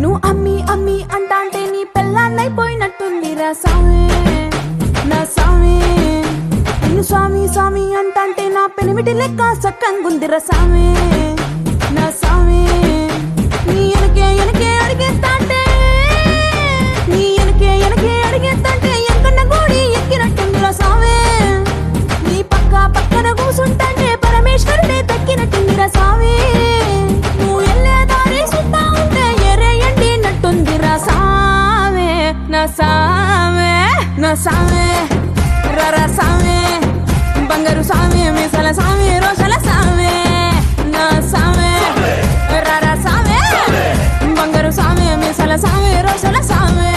నువ్వు అమ్మి అమ్మి అంటాంటే నీ పెళ్ళాన్నైపోయినట్టుందిరా సామి నా సామి. నిన్ను స్వామి స్వామి అంటాంటే నా పెనిమిటి లెక్క సక్కంగుందిరా సామి నా సామి. నీ ఎనకే ఎనకే అడిగేస్తాంటే నీ ఎనకే ఎనకే అడిగేస్తాంటే ఎంకన్న గోడి ఎక్కినట్టుందిరా సామి. నీ పక్క పక్కన కూసుంటాంటే పరమేశ్వరుడే తక్కినట్టుందిరా సామి. నువ్వు ఎల్లే దారి సుత్తా ఉంటే ఎరేయండి నట్టుందిరా సామి నా సామి నా సామి. రరా సామి బంగారు సామి మీసల సామి రోషల సామి నా సామి. రరా సామి బంగారు సామి మీసల సామి రోషల సామి.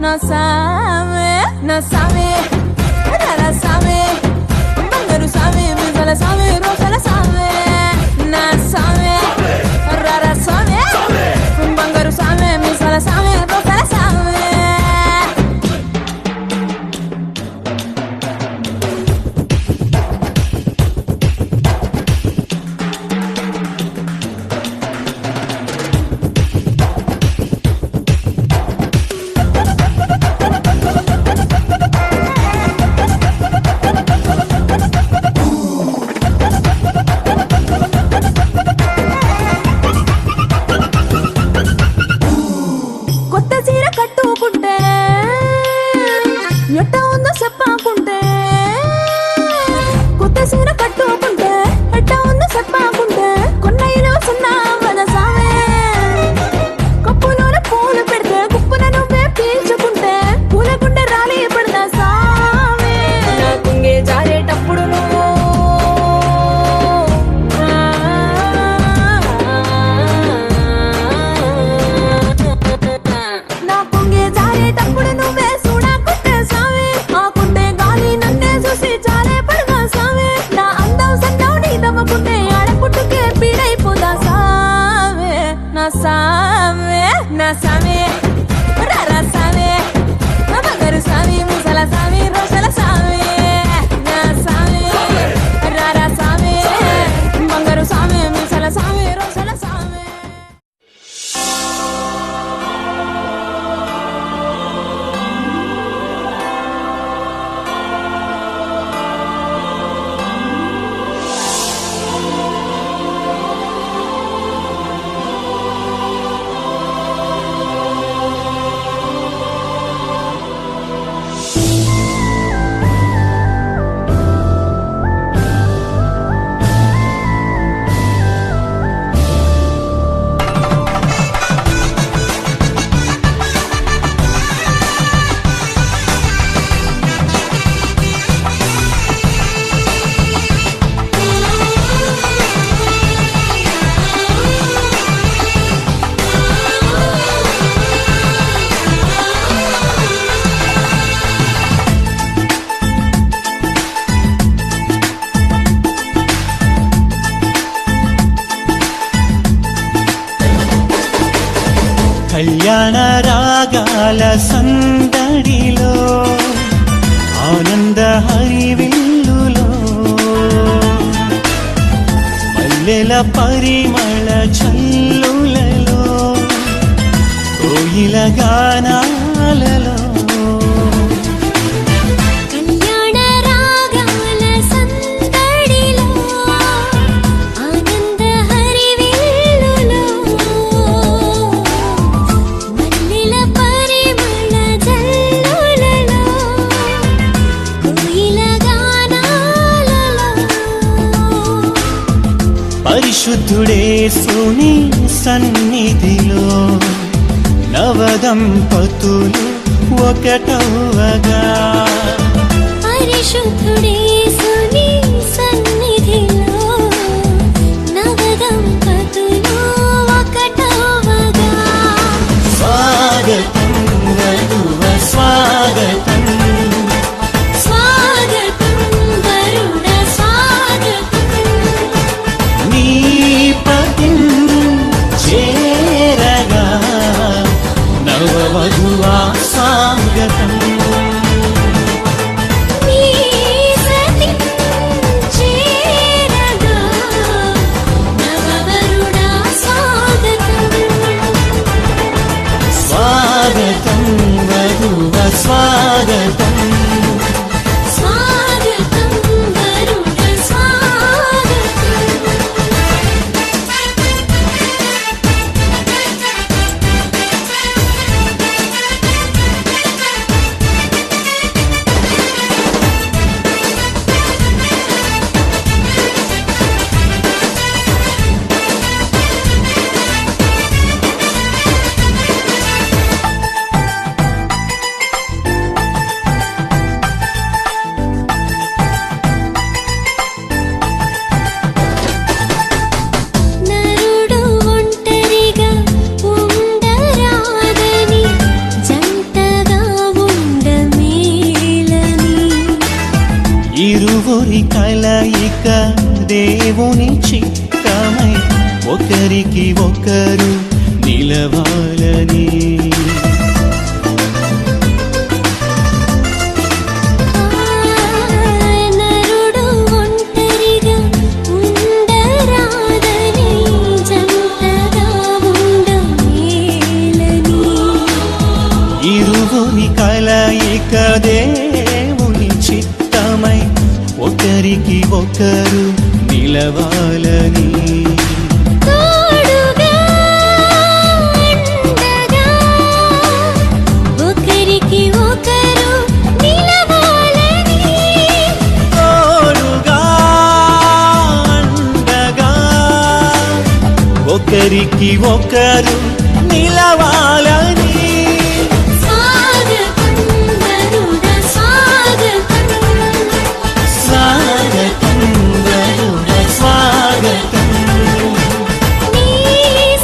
నా సామి రరా సామి బంగారు సామి మీసల సామి రోషల సామి నా సామి. రరా సామి బంగారు సామి మీసల సామి రోషల సామి. ఎట్టా ఉందో చెప్పాకుంటే కొత్త సీర కట్టుకుంటే ఎట్టా ఉందో చెప్పాకుంటే కొన్నైలో సున్నా వద సామే. కప్పులోన పూలు పెడితే కుప్పున నువ్వే పీల్చుకుంటే పూలకుంటే రాలి పడదా సామే. నా కుంగే జారేటప్పుడు నువ్వు నా కుంగే జారేటప్పుడు నువ్వే చూడకుంటే సామే. ఆకుంటే కళ్యాణ రాగాల సందడిలో ఆనంద హరివిల్లులో మల్లెల పరిమళ చల్లులలో కోయిల గానాలలో కళ్యాణ రాగాల సందడిలో ఆనంద హరివిల్లులో మల్లెల పరిమళ జల్లులలో కోయిల గానాలలో పరిశుద్ధుడేసుని సన్నిధిలో నవదంపతులు ఒకటవగా పరిశుద్ధుడేసుని సన్నిధిలో నవదంపతులు ఒకటవగా స్వాగతం వధువ స్వాగతం స్వాగతం వరుణ స్వాగతం నీ పతిం చేరగా నవవధువా స్వాగతం నీ సతి చేరగా నవవరుణ స్వాగతం స్వాగతం వధువ స్వాగతం స్వాగతం వరుణ స్వాగతం నరుడు ఒంటరిగా ఉండరాదని జంటగా ఉండమేలని ఇరువురి కలయిక దేవుని చిత్తమై ఒకరికి ఒకరు నిలవాలని నరుడు ఒంటరిగా ఉండరాదని జంటగా ఉండమేలని ఇరువురి కలయిక దేవుని చిత్తమై ఒకరికి ఒకరు నిలవాలని తోడుగా అండగా ఒకరికి ఒకరు నిలవాలని తోడుగా అండగా ఒకరికి ఒకరు నిలవాలని స్వాగతం వరుణ స్వాగతం స్వాగతం వరుణ స్వాగతం నీ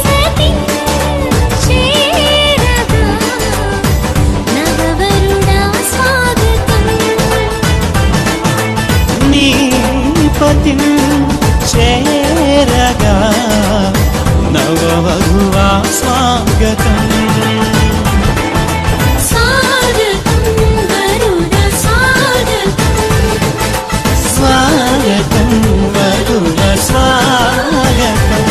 సతి చేరగా నవవరుణ స్వాగతం నీ పతిం చేరగా నవవధువా స్వాగతం స్వాగతం వరుణ స్వాగతం స్వాగతం వరుణ స్వాగతం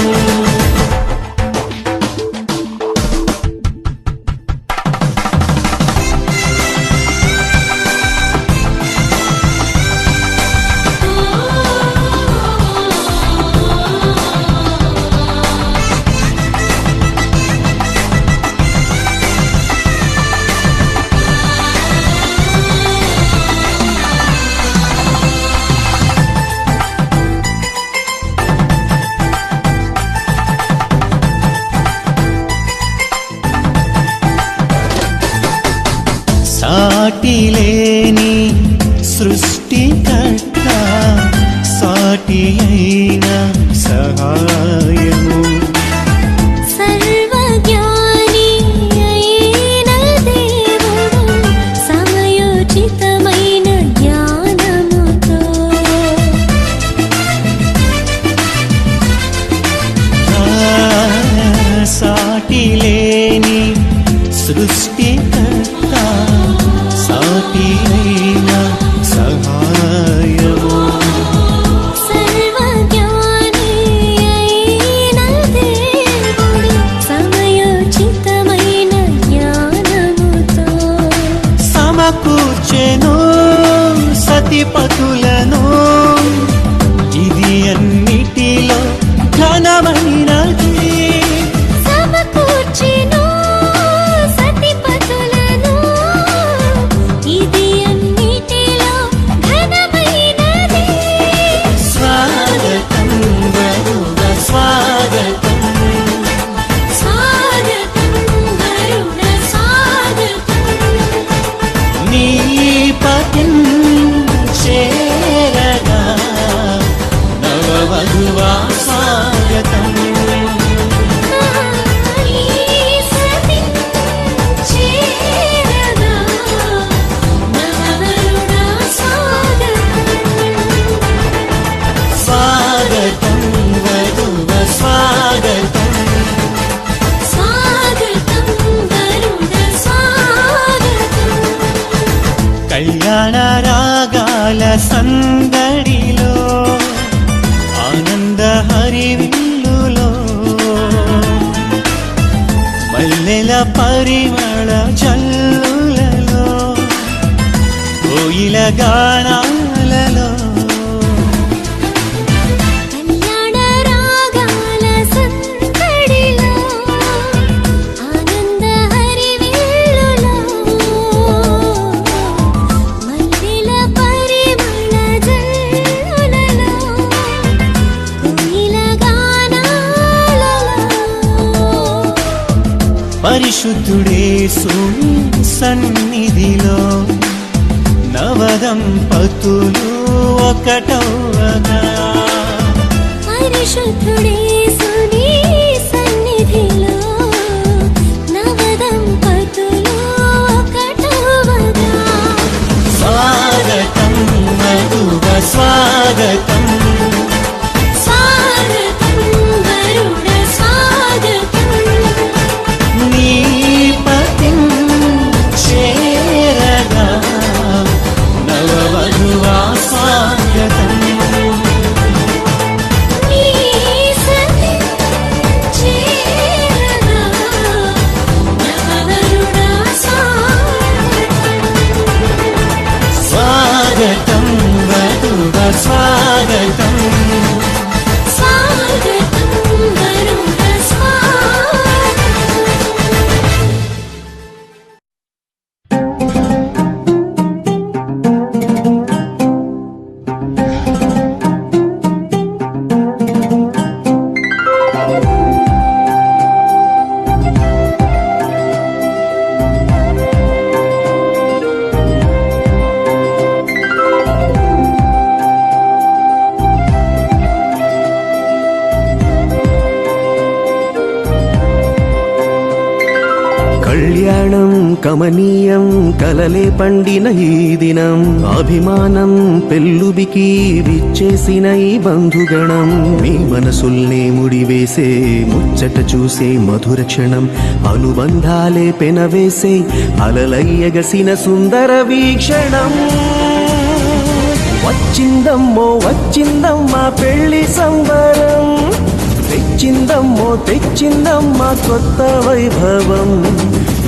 సాటిలేని సృష్టికర్త సాటి అయిన సహాయము సర్వజ్ఞాని అయిన దేవుడు సమయోచితమైన జ్ఞానముతో సాటిలేని సమకూర్చెను సతిపతులను, ఇది అన్నిటిలో ఘనమైనది. సమకూర్చెను సతిపతులను, ఇది అన్నిటిలో ఘనమైనది. స్వాగతం వరుణ స్వాగతం, స్వాగతం వరుణ స్వాగతం. నీ పతిం చేరగా నవవధువా స్వాగతం. ఈ సతి చేరగా నవవరుణ స్వాగతం. స్వాగతం వధువ స్వాగతం, స్వాగతం వరుణ స్వాగతం. కళ్యాణ రాగాల సందడిలో ఆనంద హరివిల్లులో మల్లెల పరిమళ జల్లులలో కోయిల గానాలలో కళ్యాణ రాగాల సందడిలో ఆనంద హరివిల్లులో మల్లెల పరిమళ జల్లులలో కోయిల గానాలలో పరిశుద్ధుడేసుని సన్నిధిలో నవదంపతులు ఒకటవగా. పరిశుద్ధుడేసుని సన్నిధిలో నవదంపతులు ఒకటవగా. స్వాగతం వధువ స్వాగతం, స్వాగతం వరుణ స్వాగతం. నీ పతిం చేరగా నవవధువా స్వాగతం. నీ సతి చేరగా నవవరుణ స్వాగతం. స్వాగతం వధువ స్వాగతం, స్వాగతం వరుణ స్వాగతం. కళ్యాణం కమనీయం కలలే పండిన ఈ దినం, అభిమానం పెల్లుబికి విచ్చేసిన ఈ బంధుగణం, మీ మనసుల్నే ముడివేసే ముచ్చట చూసే మధుర క్షణం, అనుబంధాలే పెనవేసే అలలయ్యగసిన సుందర వీక్షణం. వచ్చిందమ్మో వచ్చిందమ్మా పెళ్లి సంబరం, తెచ్చిందమ్మో తెచ్చిందమ్మా కొత్త వైభవం.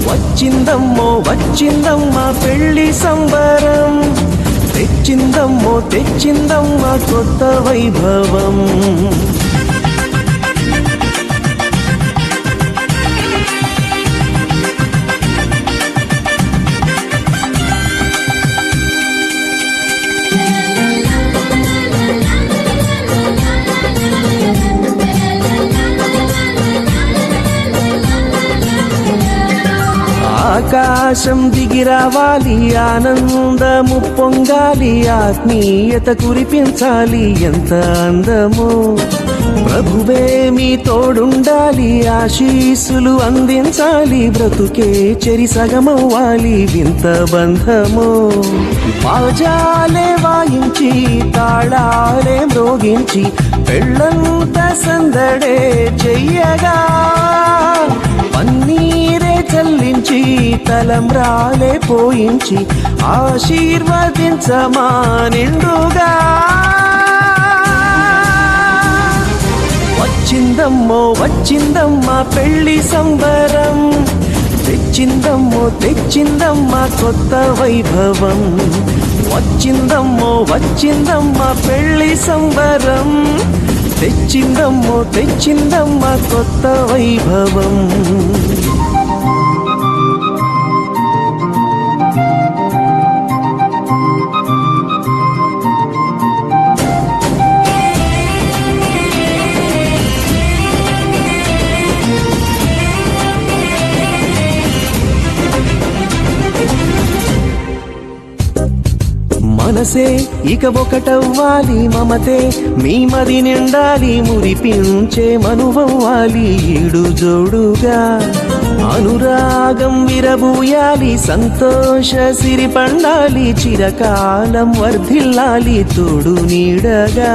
వచ్చిందమ్మో వచ్చిందమ్మా పెళ్లి సంబరం, తెచ్చిందమ్మో తెచ్చిందమ్మా కొత్త వైభవం. ఆకాశం దిగిరావాలి, ఆనందము పొంగాలి, ఆత్మీయత కురిపించాలి, ఎంత అందమో. ప్రభువే మీ తోడుండాలి, ఆశీస్సులు అందించాలి, బ్రతుకే చెరి సగమవ్వాలి, వింత బంధమో. బాజాలే వాయించి తాళాలే మ్రోగించి పెళ్ళంత సందడే చెయ్యగా, పన్నీరే చల్లించి తలంబ్రాలే పోయించి ఆశీర్వదించమా నిండుగా. వచ్చిందమ్మో వచ్చిందమ్మా పెళ్లి సంబరం, తెచ్చిందమ్మో తెచ్చిందమ్మ కొత్త వైభవం, వచ్చిందమ్మో వచ్చిందమ్మ పెళ్లి సంబరం, తెచ్చిందమ్మో తెచ్చిందమ్మ కొత్త వైభవం. మనసే ఇక ఒకటవ్వాలి, మమతే మీ మది నిండాలి, మురిపించే మనువవ్వాలి, ఈడు జోడుగా అనురాగం విరబూయాలి, సంతోష సిరి పండాలి, చిరకాలం వర్ధిల్లాలి తోడు నీడగా.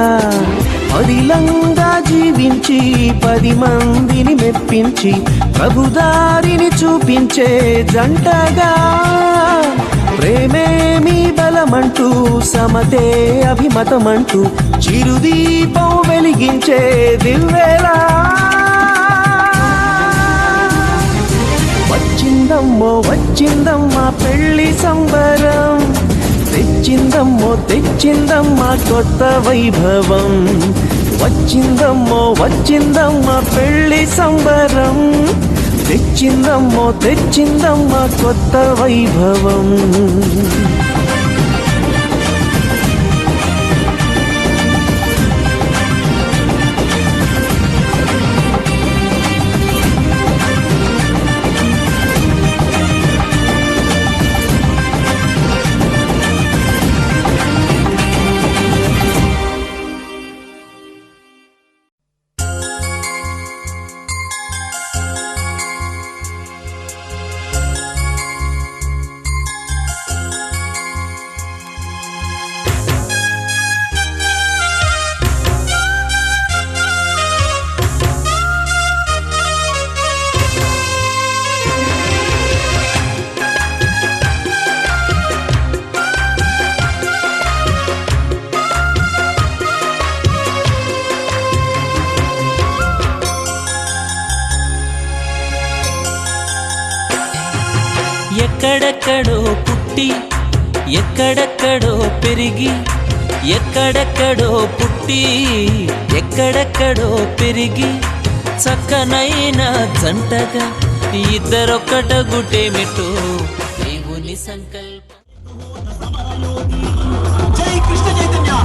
అదిలంగా జీవించి 10 మందిని మెప్పించి ప్రభుదారిని చూపించే జంటగా, ప్రేమే మీ బలమంటూ సమతే అభిమతమంటూ చిరుదీపం వెలిగించే దివ్వెలా. వచ్చిందమ్మో వచ్చిందమ్మ పెళ్లి సంబరం, తెచ్చిందమ్మో తెచ్చిందమ్మ కొత్త వైభవం, వచ్చిందమ్మో వచ్చిందమ్మ పెళ్లి సంబరం, తెచ్చిందమ్మో తెచ్చిందమ్మ కొత్త వైభవం. ఎక్కడెక్కడో పుట్టి ఎక్కడెక్కడో పెరిగి, ఎక్కడెక్కడో పుట్టి ఎక్కడెక్కడో పెరిగి, చక్కనైన జంటగా ఇద్దరొక్కట గుటేమిటో దేవుని సంకల్పం. జై కృష్ణ చైతన్య.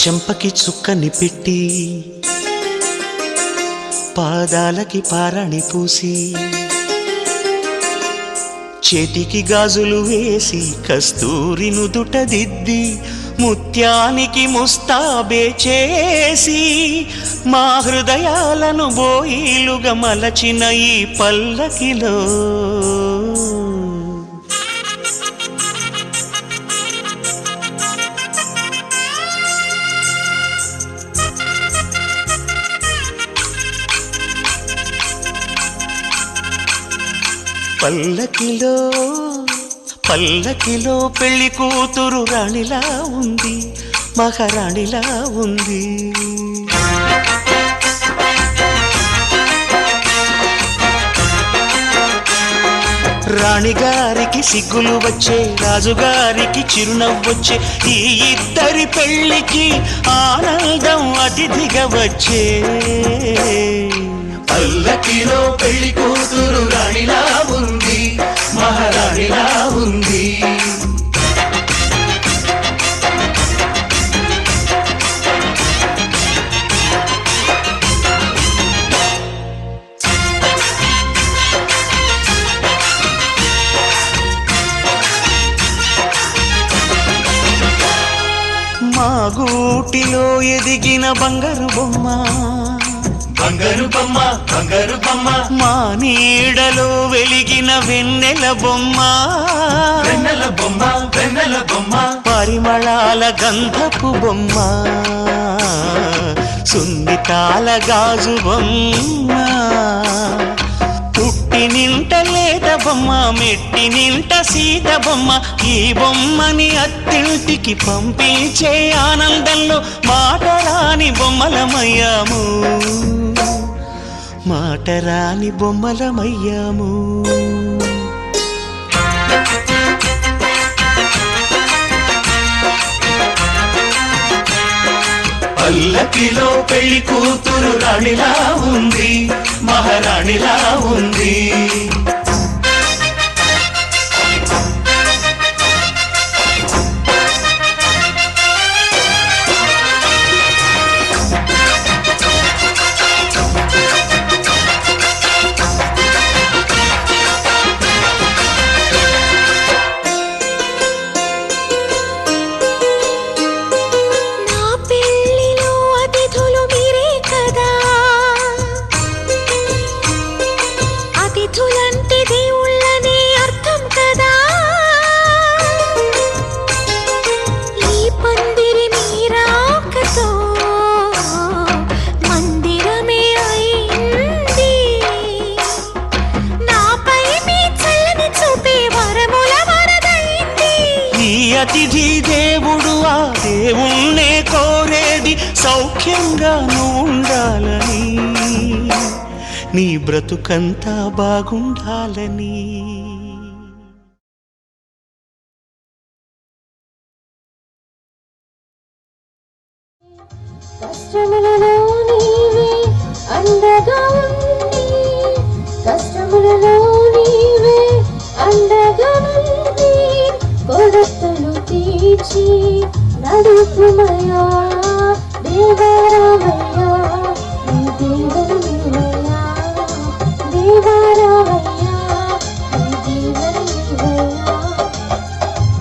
చెంపకి చుక్కని పెట్టి పాదాలకి పారాణి పూసి చేతికి గాజులు వేసి కస్తూరి నుదుట దిద్ది ముత్యానికి ముస్తాబే చేసి మా హృదయాలను బోయిలుగా మలచిన ఈ పల్లకిలో పల్లకిలో పల్లకిలో పెళ్లి కూతురు రాణిలా ఉంది, మహారాణిలా ఉంది. రాణిగారికి సిగ్గులు వచ్చే, రాజుగారికి చిరునవ్వొచ్చే, ఈ ఇద్దరి పెళ్లికి ఆనందం అతిథిగా వచ్చే. పల్లకిలో పెళ్లి కూతురు రాణిలా ఉంది, మహారాణిలా ఉంది. మా గూటిలో ఎదిగిన బంగారు బొమ్మ, బంగారు బొమ్మ, బంగారు బొమ్మ. మా నీడలో వెలిగిన వెన్నెల బొమ్మ, వెన్నెల బొమ్మ, వెన్నెల బొమ్మ. పరిమళాల గంధపు బొమ్మ, సున్నితాల గాజు బొమ్మ. పుట్టి నింట లేత బొమ్మ, మెట్టి నింట సీత బొమ్మ. ఈ బొమ్మని అత్తింటికి పంపించే ఆనందంలో మాటరాని బొమ్మలమయ్యాము, మాటరాని బొమ్మలమయ్యాము. పల్లకిలో పెళ్లి కూతురు రాణిలా ఉంది, మహారాణిలా ఉంది. అతిథి దేవుడు ఆ దేవుణ్ణే కోరేది సౌఖ్యంగా ఉండాలని, నీ బ్రతుకంతా బాగుండాలని. కష్టములలో నీవే అండగా ఉండి, కష్టములలో నీవే అండగా ఉండి, కొరతలు తీర్చి నడుపుమయ్యా దేవారామయ్యా, నీ దేవునివయ్యా దేవారామయ్యా, నీ దేవునివయ్యా.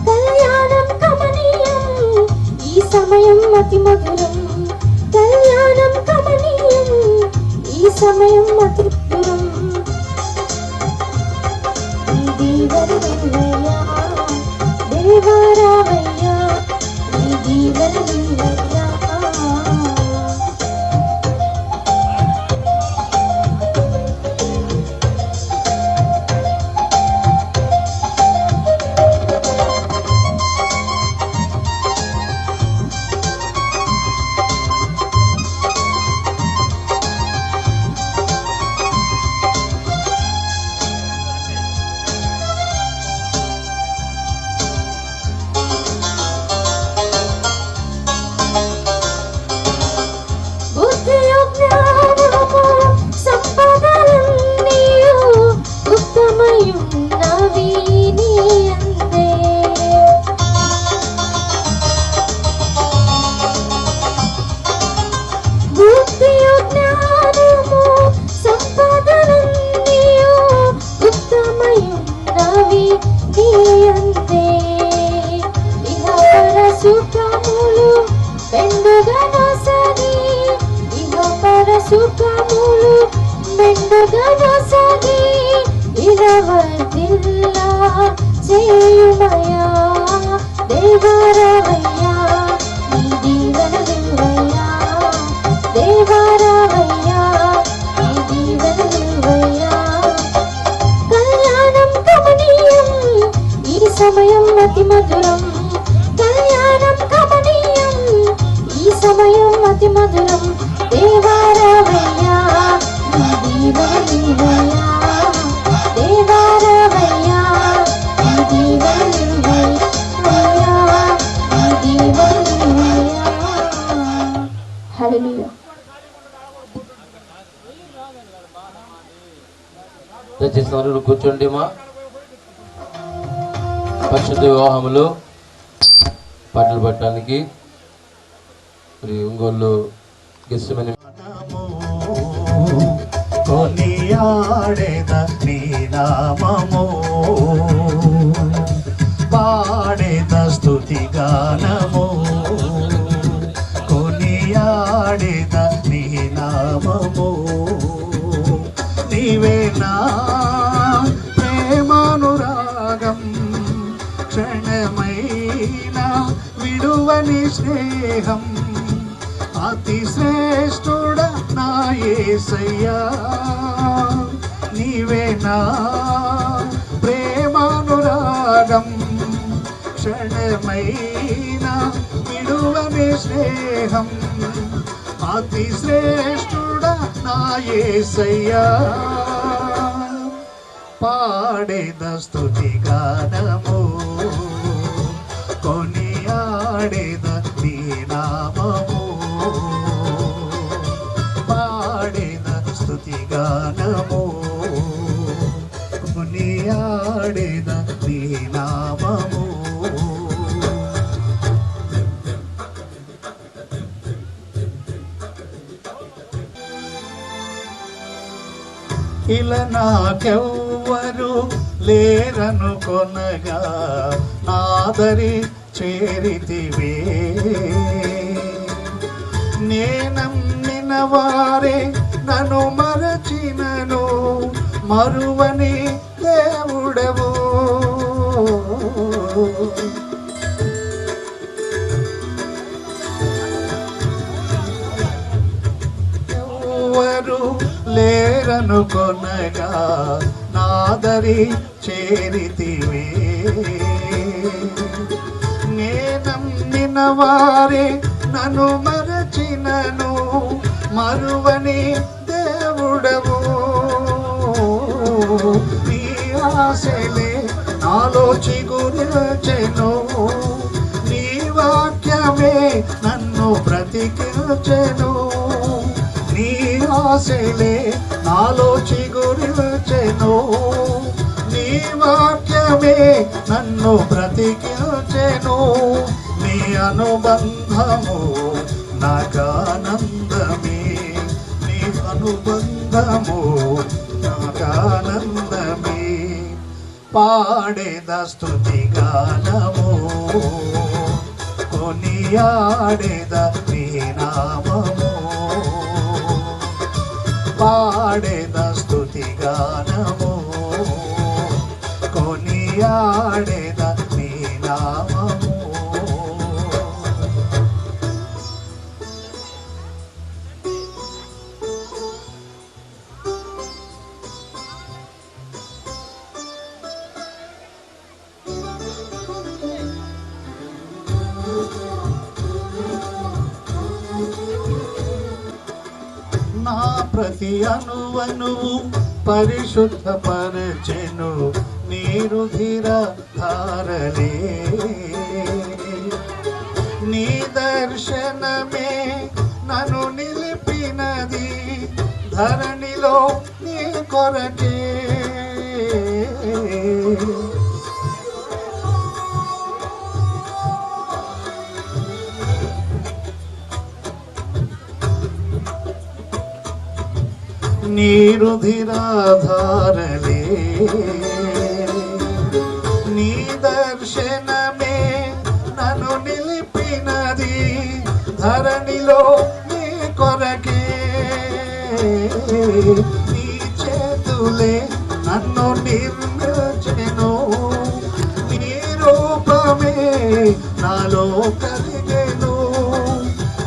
కళ్యాణం కమనీయం, ఈ సమయం అతి మధురం. కళ్యాణం కమనీయం, ఈ సమయం అతి మధురం. నీ దేవునివయ్యా దేవారామయ్యా, నీ దీవెనలియ్యా. అతి మధురం కళ్యాణం కమనీయం ఈ సమయం అతి మధురం దేవారావయ్యా నీ దీవెన నీవయ్యా దేవారావయ్యా నీ దీవెన నీవయ్యా నీ దీవెన నీవయ్యా హల్లెలూయా. దయచేసి అందరూ కూర్చోండి. మా పరిశుద్ధ వివాహములు పాటలు పట్టడానికి మరి ఒంగోలు గెస్సమని కొనియాడేద నీ నామము పాడేద స్తుతి గానము కొనియాడేద నీ నామము నీవే నా ప్రేమానురాగం క్షణమైన విడువని స్నేహం అతి శ్రేష్ఠుడ నా యేసయ్యా నీవే నా ప్రేమానురాగం క్షణమైన విడువని స్నేహం అతి శ్రేష్ఠుడ నా యేసయ్యా పాడేద స్తుతి గానము కొనియాడేద నీ నామము పాడేద స్తుతి గానము కొనియాడేద నీ నామము ఇలా నాకెవ్వరు లేరను కొనగా నాదరి చేరితివే నేనమ్మిన వారే నన్ను మరచినను మరువని దేవుడవు ఎవ్వరు లేరను కొనగా నాదరి చేరితివే నేనమ్మిన వారే నన్ను మరచినను మరువని దేవుడవు నీ ఆశలే నాలో చిగురించెను నీ వాక్యమే నన్ను బ్రతికించెను నీ ఆశలే నాలో చిగురించెను నీ వాక్యమే నన్ను బ్రతికించెను నీ అనుబంధము నాకానందమే నీ అనుబంధము నాకానందమే పాడేద స్తుతి గానము కొనియాడేద నీ నామము పాడేద స్తుతి గానము కొనియాడేద నీ నామము నా ప్రతి అణువణువు పరిశుద్ధపరచెను నీ రుధిర ధారలే నీ దర్శనమే నన్ను నిలిపినది ధరణిలో నీ కొరకే నీ రుధిరాధారలే నీ దర్శనమే నన్ను నిలిపినది ధరణిలో నీ కొరకే నీ చేతులే నన్ను నిర్మించెను నీ రూపమే నాలో కలిగెను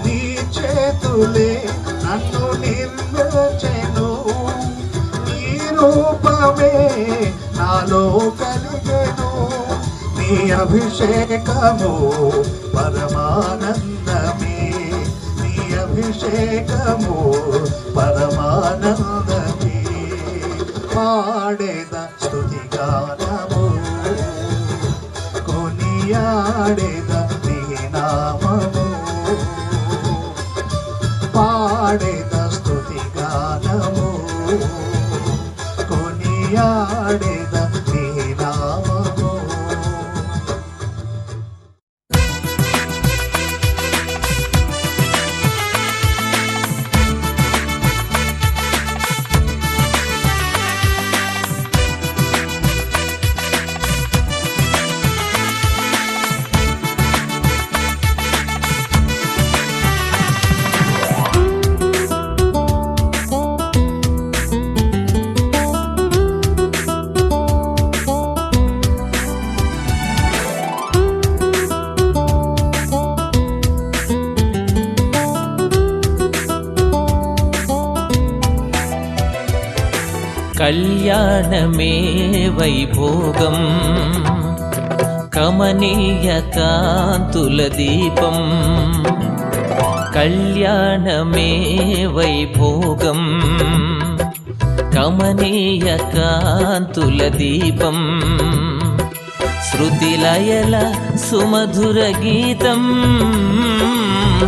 నీ చేతులే నన్ను నిర్మించెను నీ రూపమే నాలో కలిగెను నీ నీ అభిషేకము పరమానందమే, నీ అభిషేకము పరమానందమే. పాడేద స్తుతిగానము, కొనియాడేద నీ నామము, పాడేద స్తుతిగానము, కొనియాడేద నీ నామము. కళ్యాణమే వైభోగం, కమనీయ కాంతుల దీపం. కళ్యాణమే వైభోగం, కమనీయ కాంతుల దీపం. శృతిలయల సుమధుర గీతం,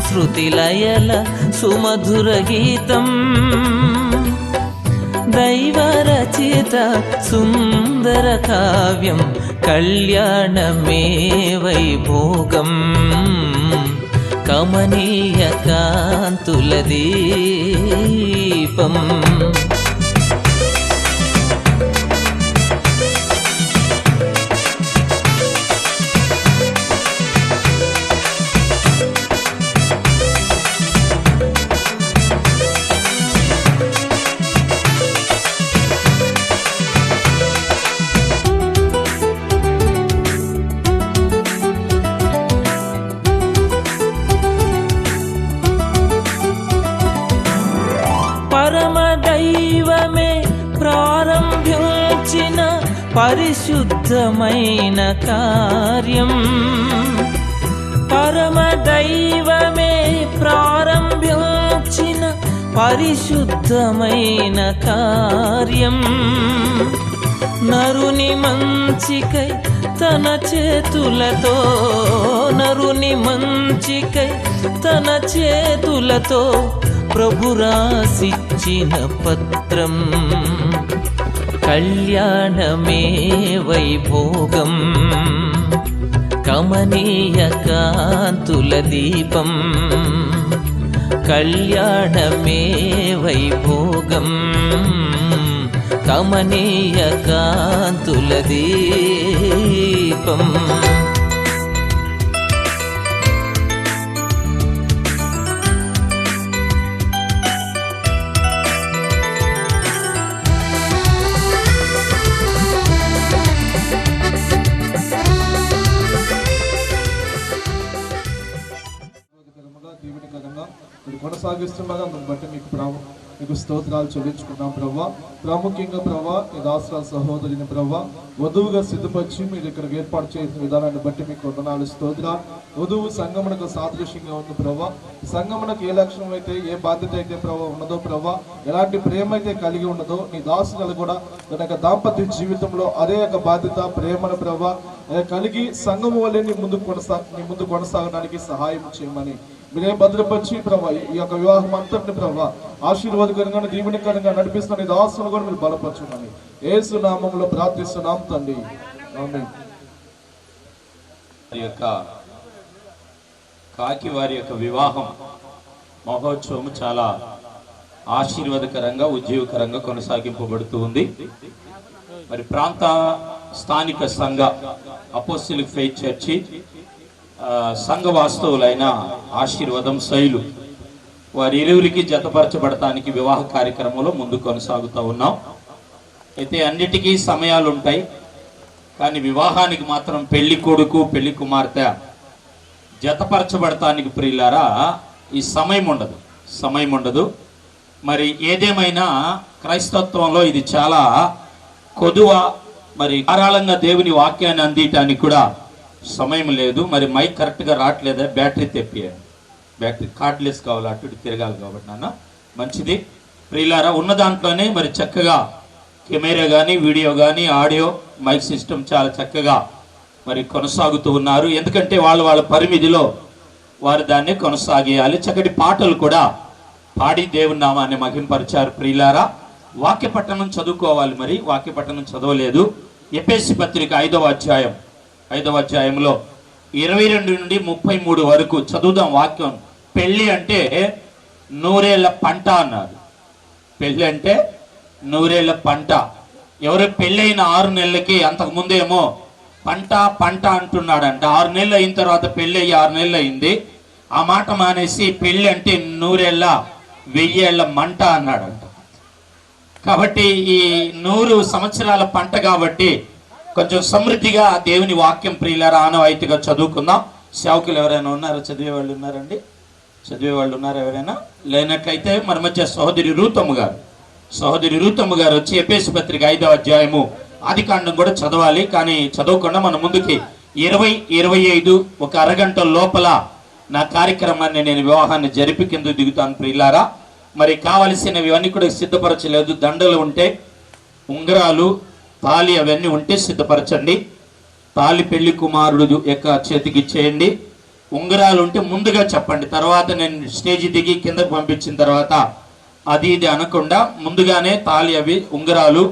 శృతిలయల సుమధుర గీతం. దైవరచిత సుందర కావ్యం, కళ్యాణమే వైభోగం, కమనీయ కాంతుల దీపం. పరమదైవమే ప్రారంభించిన పరిశుద్ధమైన కార్యం, పరమదైవమే ప్రారంభించిన పరిశుద్ధమైన కార్యం. నరుని మంచికై తన చేతులతో, నరుని మంచికై తన చేతులతో ప్రభు రాసిచ్చిన పత్రం. కళ్యాణమే వైభోగం, కమనీయ కాంతుల దీపం. కళ్యాణమే వైభోగం, కమనీయ కాంతుల దీపం. కొనసాగిస్తుండగా అందుని బట్టి మీకు స్తోత్రాలు చెల్లించుకున్నాం ప్రభా. ప్రాముఖ్యంగా ప్రభా ఈ దాసరాల సహోదరిని ప్రభా వధువుగా సిద్ధపరిచి మీరు ఇక్కడికి ఏర్పాటు చేసిన విధానాన్ని బట్టి మీకు వందనాలు స్తోత్రాలు. వధువు సంగమునకు సాదృశ్యంగా ఉంది ప్రభా. సంగమునకు ఏ లక్షణం అయితే, ఏ బాధ్యత అయితే ప్రభా ఉన్నదో ప్రభా, ఎలాంటి ప్రేమ అయితే కలిగి ఉన్నదో నీ దాసురాలు కూడా తన యొక్క దాంపత్య జీవితంలో అదే యొక్క బాధ్యత ప్రేమను ప్రభా కలిగి సంఘము వల్లే నీ ముందు కొనసాగడానికి సహాయం చేయమని మీరే భద్రపరిచి ప్రభా ఈ యొక్క వివాహం అంతటిని ప్రభా ఆశీర్వాదకరంగా దీవెనకరంగా నడిపిస్తున్న దాసులను కూడా మీరు బలపరచుమని యేసు నామములో ప్రార్థిస్తున్నాం తండ్రి, ఆమేన్. కాకి వారి యొక్క వివాహం మహోత్సవం చాలా ఆశీర్వాదకరంగా ఉజ్జీవకరంగా కొనసాగింపబడుతూ ఉంది. మరి ప్రాంత స్థానిక సంఘ అపోస్టలిక్ ఫెయిత్ చర్చి సంఘ వాస్తవులైన ఆశీర్వాదం శైలు వారి ఇరువురికి జతపరచబడటానికి వివాహ కార్యక్రమంలో ముందు కొనసాగుతూ ఉన్నాం. అయితే అన్నిటికీ సమయాలు ఉంటాయి, కానీ వివాహానికి మాత్రం పెళ్లి కొడుకు పెళ్లి కుమార్తె జతపరచబడటానికి ప్రియులారా ఈ సమయం ఉండదు. మరి ఏదేమైనా క్రైస్తత్వంలో ఇది చాలా కొదువ. మరి ధారాళంగా దేవుని వాక్యాన్ని అందించడానికి కూడా సమయం లేదు. మరి మైక్ కరెక్ట్గా రావట్లేదా? బ్యాటరీ తెప్పియండి. బ్యాటరీ కార్డ్లెస్ కావాలి, అటు ఇటు తిరగాలి కాబట్టి నాన్న. మంచిది ప్రియులారా, ఉన్న దాంట్లోనే మరి చక్కగా కెమెరా కానీ, వీడియో కానీ, ఆడియో, మైక్ సిస్టమ్ చాలా చక్కగా మరి కొనసాగుతూ ఉన్నారు. ఎందుకంటే వాళ్ళ పరిమితిలో వారు దాన్ని కొనసాగేయాలి. చక్కటి పాటలు కూడా పాడి దేవుని నామాన్ని మహింపరిచారు. ప్రియులారా, వాక్య పట్టణం చదువుకోవాలి. మరి వాక్య పట్టణం చదవలేదు. ఎఫెసీ పత్రిక 5వ అధ్యాయంలో 22 నుండి 33 వరకు చదువుదాం వాక్యం. పెళ్లి అంటే నూరేళ్ల పంట అన్నారు. పెళ్లి అంటే నూరేళ్ల పంట. ఎవరు పెళ్ళైన 6 నెలలకి, అంతకుముందేమో పంట అంటున్నాడంట. 6 నెలలు అయిన తర్వాత పెళ్ళి అయ్యి 6 నెలలు అయింది. ఆ మాట మానేసి పెళ్ళి అంటే 100 ఏళ్ళ 1000 ఏళ్ల మంట అన్నాడంట. కాబట్టి ఈ 100 సంవత్సరాల పంట కాబట్టి కొంచెం సమృద్ధిగా దేవుని వాక్యం ప్రియులారా ఆనవాయితీగా చదువుకుందాం. సేవకులు ఎవరైనా ఉన్నారా? చదివేవాళ్ళు ఉన్నారా? ఎవరైనా లేనట్లయితే మన మధ్య సహోదరి రూతమ్మ గారు వచ్చి ఎఫెసీ పత్రిక 5వ అధ్యాయము ఆదికాండం కూడా చదవాలి. కానీ చదవకుండా మన ముందుకి 20-25 ఒక అరగంట లోపల నా కార్యక్రమాన్ని నేను వివాహాన్ని జరిపి కింద దిగుతాను. ప్రియులారా, మరి కావలసినవి ఇవన్నీ కూడా సిద్ధపరచలేదు. దండలు ఉంటే, ఉంగరాలు, తాళి అవన్నీ ఉంటే సిద్ధపరచండి. తాళి పెళ్లి కుమారుడు యొక్క చేతికి ఇచ్చేయండి. ఉంగరాలు ఉంటే ముందుగా చెప్పండి. తర్వాత నేను స్టేజ్ దిగి కిందకు పంపించిన తర్వాత అది ఇది అనకుండా ముందుగానే తాళి, అవి ఉంగరాలు,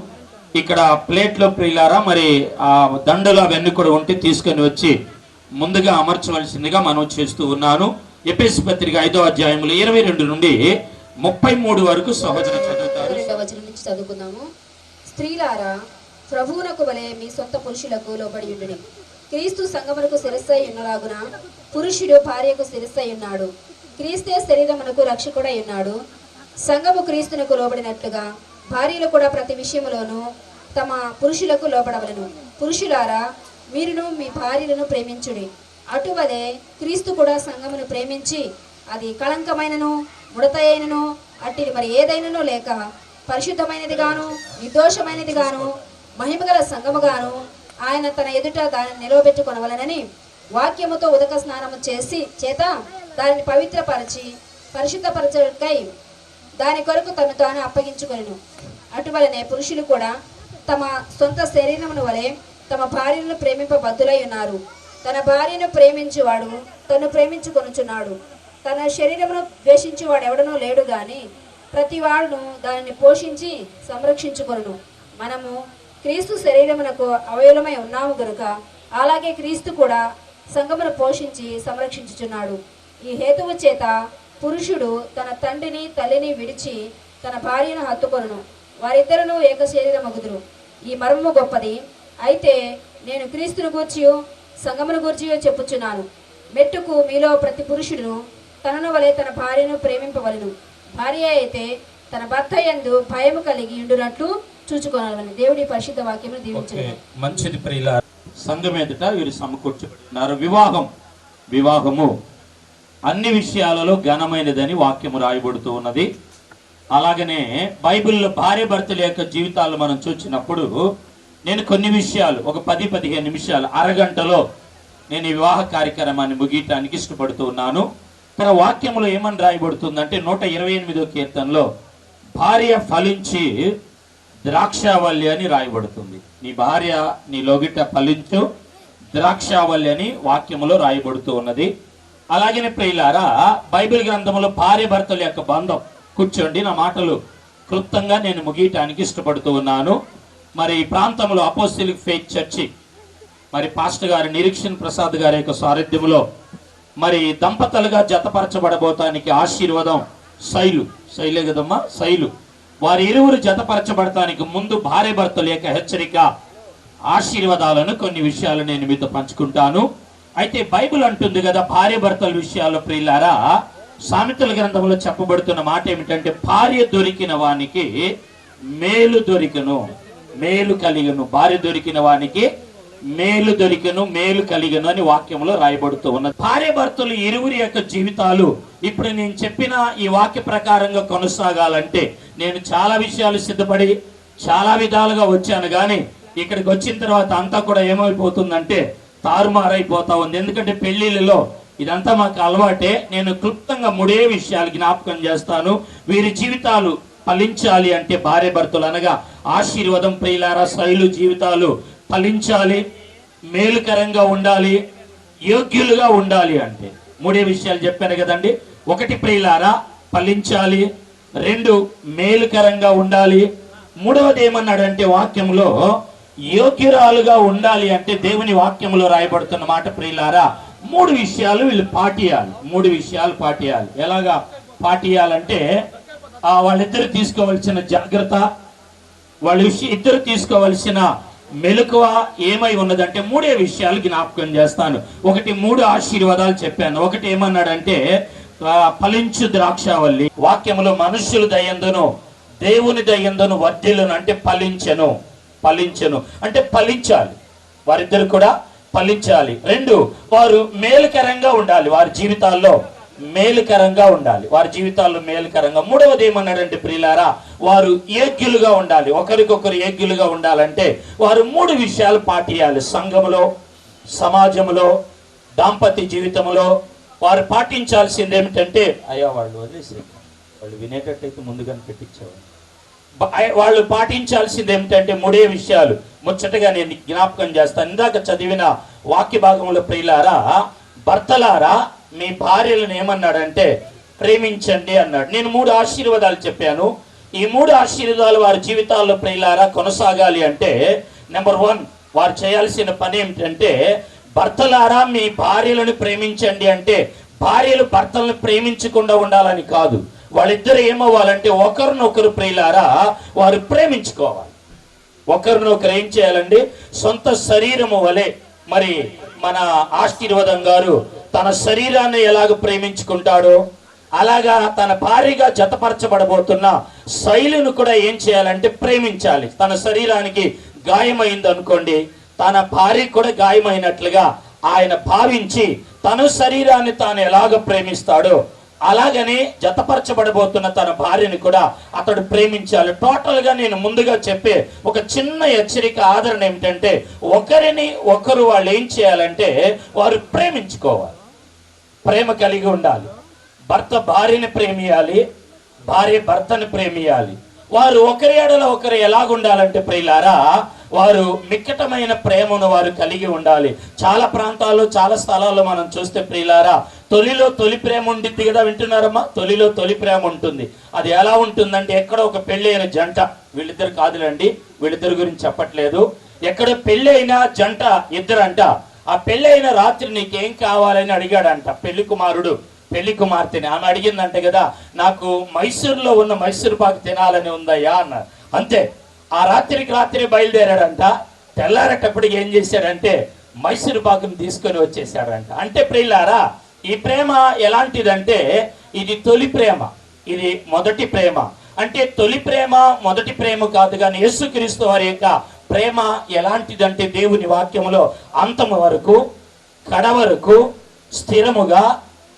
ఇక్కడ ప్లేట్లో ప్రియులారా మరి ఆ దండలు అవన్నీ కూడా ఉంటే తీసుకొని వచ్చి ముందుగా అమర్చవలసిందిగా మనం చేస్తూ ఉన్నాను. ఎఫెసీ పత్రిక 5వ అధ్యాయంలో 22 నుండి 33 వరకు సహోదరు చదువుతారు. 2వ వచనం నుంచి చదువుకుందాము. స్త్రీలారా, ప్రభువునకు వలె మీ సొంత పురుషులకు లోబడి ఉండుడి. క్రీస్తు సంఘమునకు శిరస్సై ఉన్నలాగున పురుషుడు భార్యకు శిరస్సై ఉన్నాడు. క్రీస్తే శరీరమునకు రక్షకుడై ఉన్నాడు. సంఘము క్రీస్తునకు లోబడినట్లుగా భార్యలు కూడా ప్రతి విషయములోనూ తమ పురుషులకు లోబడవలను. పురుషులారా, మీరును మీ భార్యలను ప్రేమించుడి. అటువలే క్రీస్తు కూడా సంఘమును ప్రేమించి అది కళంకమైనను ముడతయైనను అట్టిది మరి ఏదైనను లేక పరిశుద్ధమైనది గాను నిర్దోషమైనది గాను మహిమగల సంఘముగాను ఆయన తన ఎదుట దానిని నిలవబెట్టుకొనవలనని వాక్యముతో ఉదక స్నానము చేత దానిని పవిత్రపరచి పరిశుద్ధపరచుటకై దాని కొరకు తను తాను అప్పగించుకొనెను. అటువలనే పురుషులు కూడా తమ సొంత శరీరమును వలె తమ భార్యను ప్రేమింపబద్ధులై ఉన్నారు. తన భార్యను ప్రేమించువాడు తను ప్రేమించుకొనుచున్నాడు. తన శరీరమును ద్వేషించువాడు ఎవడనూ లేడు గాని ప్రతి వాడును దానిని పోషించి సంరక్షించుకొనును. మనము క్రీస్తు శరీరమునకు అవయవమై ఉన్నాము గనుక అలాగే క్రీస్తు కూడా సంఘమును పోషించి సంరక్షించుచున్నాడు. ఈ హేతువు చేత పురుషుడు తన తండ్రిని తల్లిని విడిచి తన భార్యను హత్తుకొనును, వారిద్దరును ఏక శరీరమగుదురు. ఈ మర్మము గొప్పది. అయితే నేను క్రీస్తును గూర్చియో సంఘమును గూర్చియో చెప్పుచున్నాను. మెట్టుకు మీలో ప్రతి పురుషుడును తనను వలె తన భార్యను ప్రేమింపవలెను. భార్య అయితే తన భర్త యందు భయము కలిగి ఉండునట్లు చూచుకోవాలని దేవుడి పరిశుద్ధ వాక్యమును దీవించును. మంచిది ప్రియులారా, సంఘం ఎదుట వీరు సమకూర్చబడినారు. వివాహము అన్ని విషయాలలో ఘనమైనదని వాక్యము రాయబడుతూ ఉన్నది. అలాగనే బైబిల్లో భార్య భర్తల యొక్క జీవితాలు మనం చూసినప్పుడు నేను కొన్ని విషయాలు ఒక 10-15 నిమిషాలు అరగంటలో నేను ఈ వివాహ కార్యక్రమాన్ని ముగియటానికి ఇష్టపడుతూ ఉన్నాను. తన వాక్యంలో ఏమని రాయబడుతుందంటే 128వ కీర్తనలో భార్య ఫలించి ద్రాక్షావల్లి అని రాయబడుతుంది. నీ భార్య నీ లోగిట ఫలించు ద్రాక్షావల్లి అని వాక్యములో రాయబడుతూ ఉన్నది. అలాగనే ప్రియులారా, బైబిల్ గ్రంథంలో భార్య భర్తల యొక్క బంధం, కూర్చోండి, నా మాటలు క్లుప్తంగా నేను ముగియటానికి ఇష్టపడుతూ ఉన్నాను. మరి ఈ ప్రాంతంలో అపోస్తలిక్ ఫెయిత్ చర్చి మరి పాస్టర్ గారు నిరీక్షణ్ ప్రసాద్ గారి యొక్క సారథ్యంలో మరి దంపతులుగా జతపరచబడబోతానికి ఆశీర్వాదం శైలే కదమ్మా, శైలు వారి ఇరువురు జతపరచబడటానికి ముందు భార్య భర్తల యొక్క హెచ్చరిక ఆశీర్వాదాలను కొన్ని విషయాలు నేను మీతో పంచుకుంటాను. అయితే బైబిల్ అంటుంది కదా భార్య భర్తల విషయాల్లో ప్రియులారా, సామెతల గ్రంథంలో చెప్పబడుతున్న మాట ఏమిటంటే భార్య దొరికిన వానికి మేలు దొరికను, మేలు కలిగను. భార్య దొరికిన వానికి మేలు దొరికను, మేలు కలిగను అని వాక్యంలో రాయబడుతూ ఉన్నది. భార్య భర్తలు ఇరువురి యొక్క జీవితాలు ఇప్పుడు నేను చెప్పిన ఈ వాక్య ప్రకారంగా కొనసాగాలంటే నేను చాలా విషయాలు సిద్ధపడి చాలా విధాలుగా వచ్చాను. కానీ ఇక్కడికి వచ్చిన తర్వాత అంతా కూడా ఏమైపోతుందంటే తారుమారైపోతా ఉంది. ఎందుకంటే పెళ్లిళ్ళలో ఇదంతా మాకు అలవాటే. నేను క్లుప్తంగా 3 విషయాలు జ్ఞాపకం చేస్తాను. వీరి జీవితాలు ఫలించాలి అంటే భార్య భర్తలు అనగా ఆశీర్వాదం ప్రియులారా, శైలు జీవితాలు ఫలించాలి, మేలుకరంగా ఉండాలి, యోగ్యులుగా ఉండాలి అంటే 3 విషయాలు చెప్పాను కదండి. 1 ప్రియులారా ఫలించాలి, 2 మేలుకరంగా ఉండాలి, 3వది ఏమన్నాడంటే వాక్యంలో యోగ్యురాలుగా ఉండాలి అంటే దేవుని వాక్యంలో రాయబడుతున్న మాట ప్రియులారా 3 విషయాలు వీళ్ళు పాటియాలి. 3 విషయాలు పాటియాలి. ఎలాగా పాటియాలంటే వాళ్ళిద్దరు తీసుకోవలసిన జాగ్రత్త, ఇద్దరు తీసుకోవలసిన మెలకువ ఏమై ఉన్నదంటే 3 విషయాలు జ్ఞాపకం చేస్తాను. 1 3 ఆశీర్వాదాలు చెప్పాను. 1 ఏమన్నాడంటే ఫలించు ద్రాక్షావల్లి. వాక్యములో మనుష్యులు దయందును దేవుని దయందును వర్ధిల్లును అంటే ఫలించెను అంటే ఫలించాలి. వారిద్దరు కూడా ఫలించాలి. 2 వారు మేలుకరంగా ఉండాలి, వారి జీవితాల్లో మేలుకరంగా ఉండాలి, వారి జీవితాల్లో మేలుకరంగా. 3వది ఏమన్నాడంటే ప్రియులారా వారు యోగ్యులుగా ఉండాలి. ఒకరికొకరు యోగ్యులుగా ఉండాలంటే వారు 3 విషయాలు పాటియాలి. సంఘములో, సమాజంలో, దాంపత్య జీవితంలో వారు పాటించాల్సింది ఏమిటంటే వాళ్ళు వదిలేసి వాళ్ళు వినేటట్టయితే ముందుగానే పెట్టించేవారు. వాళ్ళు పాటించాల్సింది ఏమిటంటే 3 విషయాలు ముచ్చటగా నేను జ్ఞాపకం చేస్తాను. ఇందాక చదివిన వాక్య భాగంలో ప్రియులారా, భర్తలారా మీ భార్యలను ఏమన్నాడంటే ప్రేమించండి అన్నాడు. నేను 3 ఆశీర్వాదాలు చెప్పాను. ఈ 3 ఆశీర్వాదాలు వారి జీవితాల్లో ప్రియులారా కొనసాగాలి అంటే నెంబర్ 1 వారు చేయాల్సిన పని ఏమిటంటే భర్తలారా మీ భార్యలను ప్రేమించండి అంటే భార్యలు భర్తలను ప్రేమించకుండా ఉండాలని కాదు. వాళ్ళిద్దరు ఏమవ్వాలంటే ఒకరినొకరు ప్రియులారా వారు ప్రేమించుకోవాలి. ఒకరినొకరు ఏం చేయాలండి, సొంత శరీరము వలె. మరి మన ఆశీర్వాదం గారు తన శరీరాన్ని ఎలాగ ప్రేమించుకుంటాడో అలాగా తన భార్యగా జతపరచబడబోతున్న శైలిని కూడా ఏం చేయాలంటే ప్రేమించాలి. తన శరీరానికి గాయమైంది అనుకోండి, తన భార్య కూడా గాయమైనట్లుగా ఆయన భావించి తన శరీరాన్ని తాను ఎలాగ ప్రేమిస్తాడో అలాగనే జతపరచబడబోతున్న తన భార్యని కూడా అతడు ప్రేమించాలి. టోటల్ గా నేను ముందుగా చెప్పే ఒక చిన్న హెచ్చరిక ఆదరణ ఏమిటంటే ఒకరిని ఒకరు వాళ్ళు ఏం చేయాలంటే వారు ప్రేమించుకోవాలి, ప్రేమ కలిగి ఉండాలి. భర్త భార్యని ప్రేమియాలి, భార్య భర్తని ప్రేమియాలి. వారు ఒకరి ఎడల ఒకరు ఎలాగుండాలంటే ప్రియులారా వారు మిక్కటమైన ప్రేమను వారు కలిగి ఉండాలి. చాలా ప్రాంతాల్లో చాలా స్థలాల్లో మనం చూస్తే ప్రియులారా తొలిలో తొలి ప్రేమ ఉండిద్ది కదా, వింటున్నారమ్మా? తొలిలో తొలి ప్రేమ ఉంటుంది. అది ఎలా ఉంటుందంటే ఎక్కడ ఒక పెళ్లి అయిన జంట, వీళ్ళిద్దరు కాదులండి, వీళ్ళిద్దరి గురించి చెప్పట్లేదు, ఎక్కడ పెళ్లి అయిన జంట ఇద్దరంట ఆ పెళ్లి అయిన రాత్రి నీకేం కావాలని అడిగాడంట పెళ్లి కుమారుడు పెళ్లి కుమార్తెని. ఆమె అడిగిందంటే కదా నాకు మైసూరులో ఉన్న మైసూరు పాకు తినాలని ఉందయ్యా అన్నారు. అంతే, ఆ రాత్రి బయలుదేరాడంట. తెల్లారేటప్పటికి ఏం చేశాడంటే మైసూరు పాకుని తీసుకొని వచ్చేసాడంట. అంటే ప్రియులారా ఈ ప్రేమ ఎలాంటిదంటే ఇది తొలి ప్రేమ, ఇది మొదటి ప్రేమ. అంటే తొలి ప్రేమ మొదటి ప్రేమ కాదు కానీ యేసుక్రీస్తు వారి యొక్క ప్రేమ ఎలాంటిదంటే దేవుని వాక్యములో అంతము వరకు కడవరకు స్థిరముగా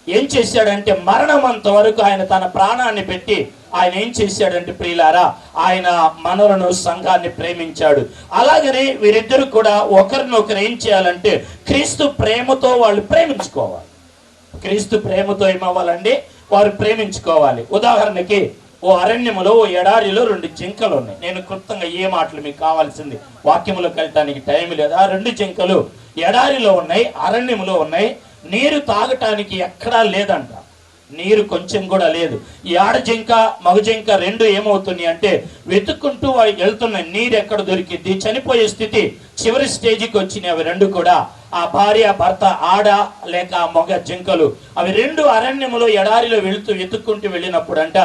ఏం చేశాడంటే మరణమంత వరకు ఆయన తన ప్రాణాన్ని పెట్టి ఆయన ఏం చేశాడంటే ప్రియులారా ఆయన మనలను సంఘాన్ని ప్రేమించాడు. అలాగనే వీరిద్దరు కూడా ఒకరినొకరు ఏం చేయాలంటే క్రీస్తు ప్రేమతో వాళ్ళు ప్రేమించుకోవాలి. క్రీస్తు ప్రేమతో ఏమవ్వాలండి వారు ప్రేమించుకోవాలి. ఉదాహరణకి ఓ అరణ్యములో ఓ ఎడారిలో 2 జింకలు ఉన్నాయి. నేను క్లుప్తంగా ఏ మాటలు మీకు కావాల్సింది వాక్యములోకి వెళ్ళటానికి టైం లేదు. ఆ 2 జింకలు ఎడారిలో ఉన్నాయి, అరణ్యములో ఉన్నాయి. నీరు తాగటానికి ఎక్కడా లేదంట, నీరు కొంచెం కూడా లేదు. ఈ ఆడజింక మగజింక 2 ఏమవుతున్నాయి అంటే వెతుక్కుంటూ వాడికి వెళ్తున్నాయి. నీరు ఎక్కడ దొరికిద్ది, చనిపోయే స్థితి చివరి స్టేజికి వచ్చినాయి అవి 2 కూడా. ఆ భార్య భర్త ఆడ లేక మగ జింకలు అవి 2 అరణ్యములో ఎడారిలో వెతుక్కుంటూ వెళ్ళినప్పుడు అంట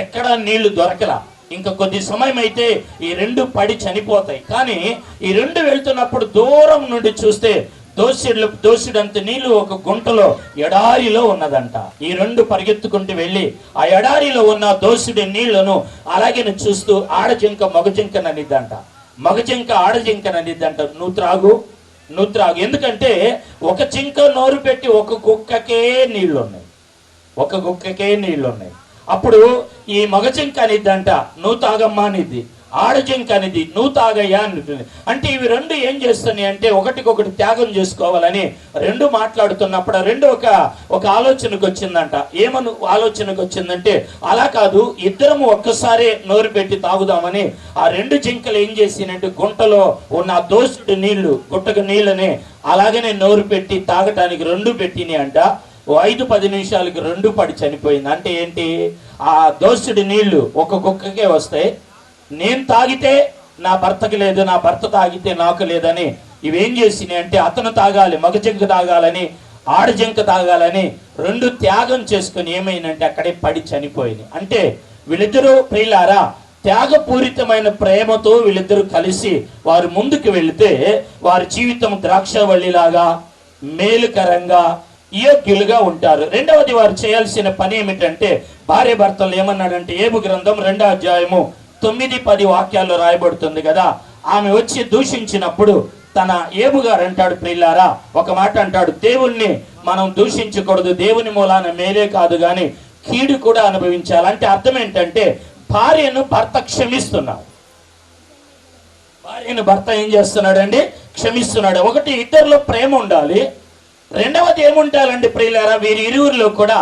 ఎక్కడా నీళ్లు దొరకలా. ఇంకా కొద్ది సమయం అయితే ఈ 2 పడి చనిపోతాయి. కానీ ఈ 2 వెళ్తున్నప్పుడు దూరం నుండి చూస్తే దోసిడంత నీళ్లు ఒక గుంటలో ఎడారిలో ఉన్నదంట. ఈ 2 పరిగెత్తుకుంటూ వెళ్ళి ఆ ఎడారిలో ఉన్న దోసిడి నీళ్లను అలాగే చూస్తూ ఆడజింక మగజింకననిద్దంట, మగజింక ఆడజింకననిద్దంట నువ్వు త్రాగు. ఎందుకంటే ఒక జింక నోరు పెట్టి ఒక కుక్కకే నీళ్లున్నాయి. అప్పుడు ఈ మగజింక అనిద్దంట నువ్వు తాగమ్మా అనిద్ది. ఆడజింక అనేది నువ్వు తాగయ్యా అంటుంది. అంటే ఇవి రెండు ఏం చేస్తున్నాయి అంటే ఒకటికొకటి త్యాగం చేసుకోవాలని రెండు మాట్లాడుతున్నప్పుడు రెండు ఒక ఆలోచనకు వచ్చిందంట. ఏమను ఆలోచనకు వచ్చిందంటే, అలా కాదు, ఇద్దరము ఒక్కసారి నోరు పెట్టి తాగుదామని ఆ రెండు జింకలు ఏం చేసినంటే గుంటలో ఉన్న ఆ దోసుడి నీళ్లు, గుట్టకు నీళ్ళని అలాగనే నోరు పెట్టి తాగటానికి రెండు పెట్టినాయి అంట. 5-10 నిమిషాలకి రెండు పడి చనిపోయింది. అంటే ఏంటి, ఆ దోసుడి నీళ్లు ఒక కుక్కకే వస్తాయి, నేను తాగితే నా భర్తకి లేదు, నా భర్త తాగితే నాకు లేదని ఇవేం చేసినాయి అంటే అతను తాగాలి, మగ జింక తాగాలని, ఆడజింక తాగాలని రెండు త్యాగం చేసుకుని ఏమైందంటే అక్కడే పడి చనిపోయింది. అంటే వీళ్ళిద్దరూ ప్రియులారా త్యాగపూరితమైన ప్రేమతో వీళ్ళిద్దరూ కలిసి వారు ముందుకు వెళితే వారి జీవితం ద్రాక్షవల్లిలాగా మేలుకరంగా యోగ్యులుగా ఉంటారు. రెండవది వారు చేయాల్సిన పని ఏమిటంటే, భార్య భర్తలు ఏమన్నాడంటే ఏబు గ్రంథం 2వ అధ్యాయము 9-10 వాక్యాల్లో రాయబడుతుంది కదా. ఆమె వచ్చి దూషించినప్పుడు తన ఏబు గారు అంటాడు, ప్రియులారా ఒక మాట అంటాడు, దేవుణ్ణి మనం దూషించకూడదు, దేవుని మూలాన మేలే కాదు కానీ కీడు కూడా అనుభవించాలి. అంటే అర్థం ఏంటంటే భార్యను భర్త క్షమిస్తున్నాడు. భార్యను భర్త ఏం చేస్తున్నాడండి, క్షమిస్తున్నాడు. ఒకటి, ఇద్దరిలో ప్రేమ ఉండాలి. రెండవది ఏముంటారండి ప్రియులారా, వీరి ఇరువురిలో కూడా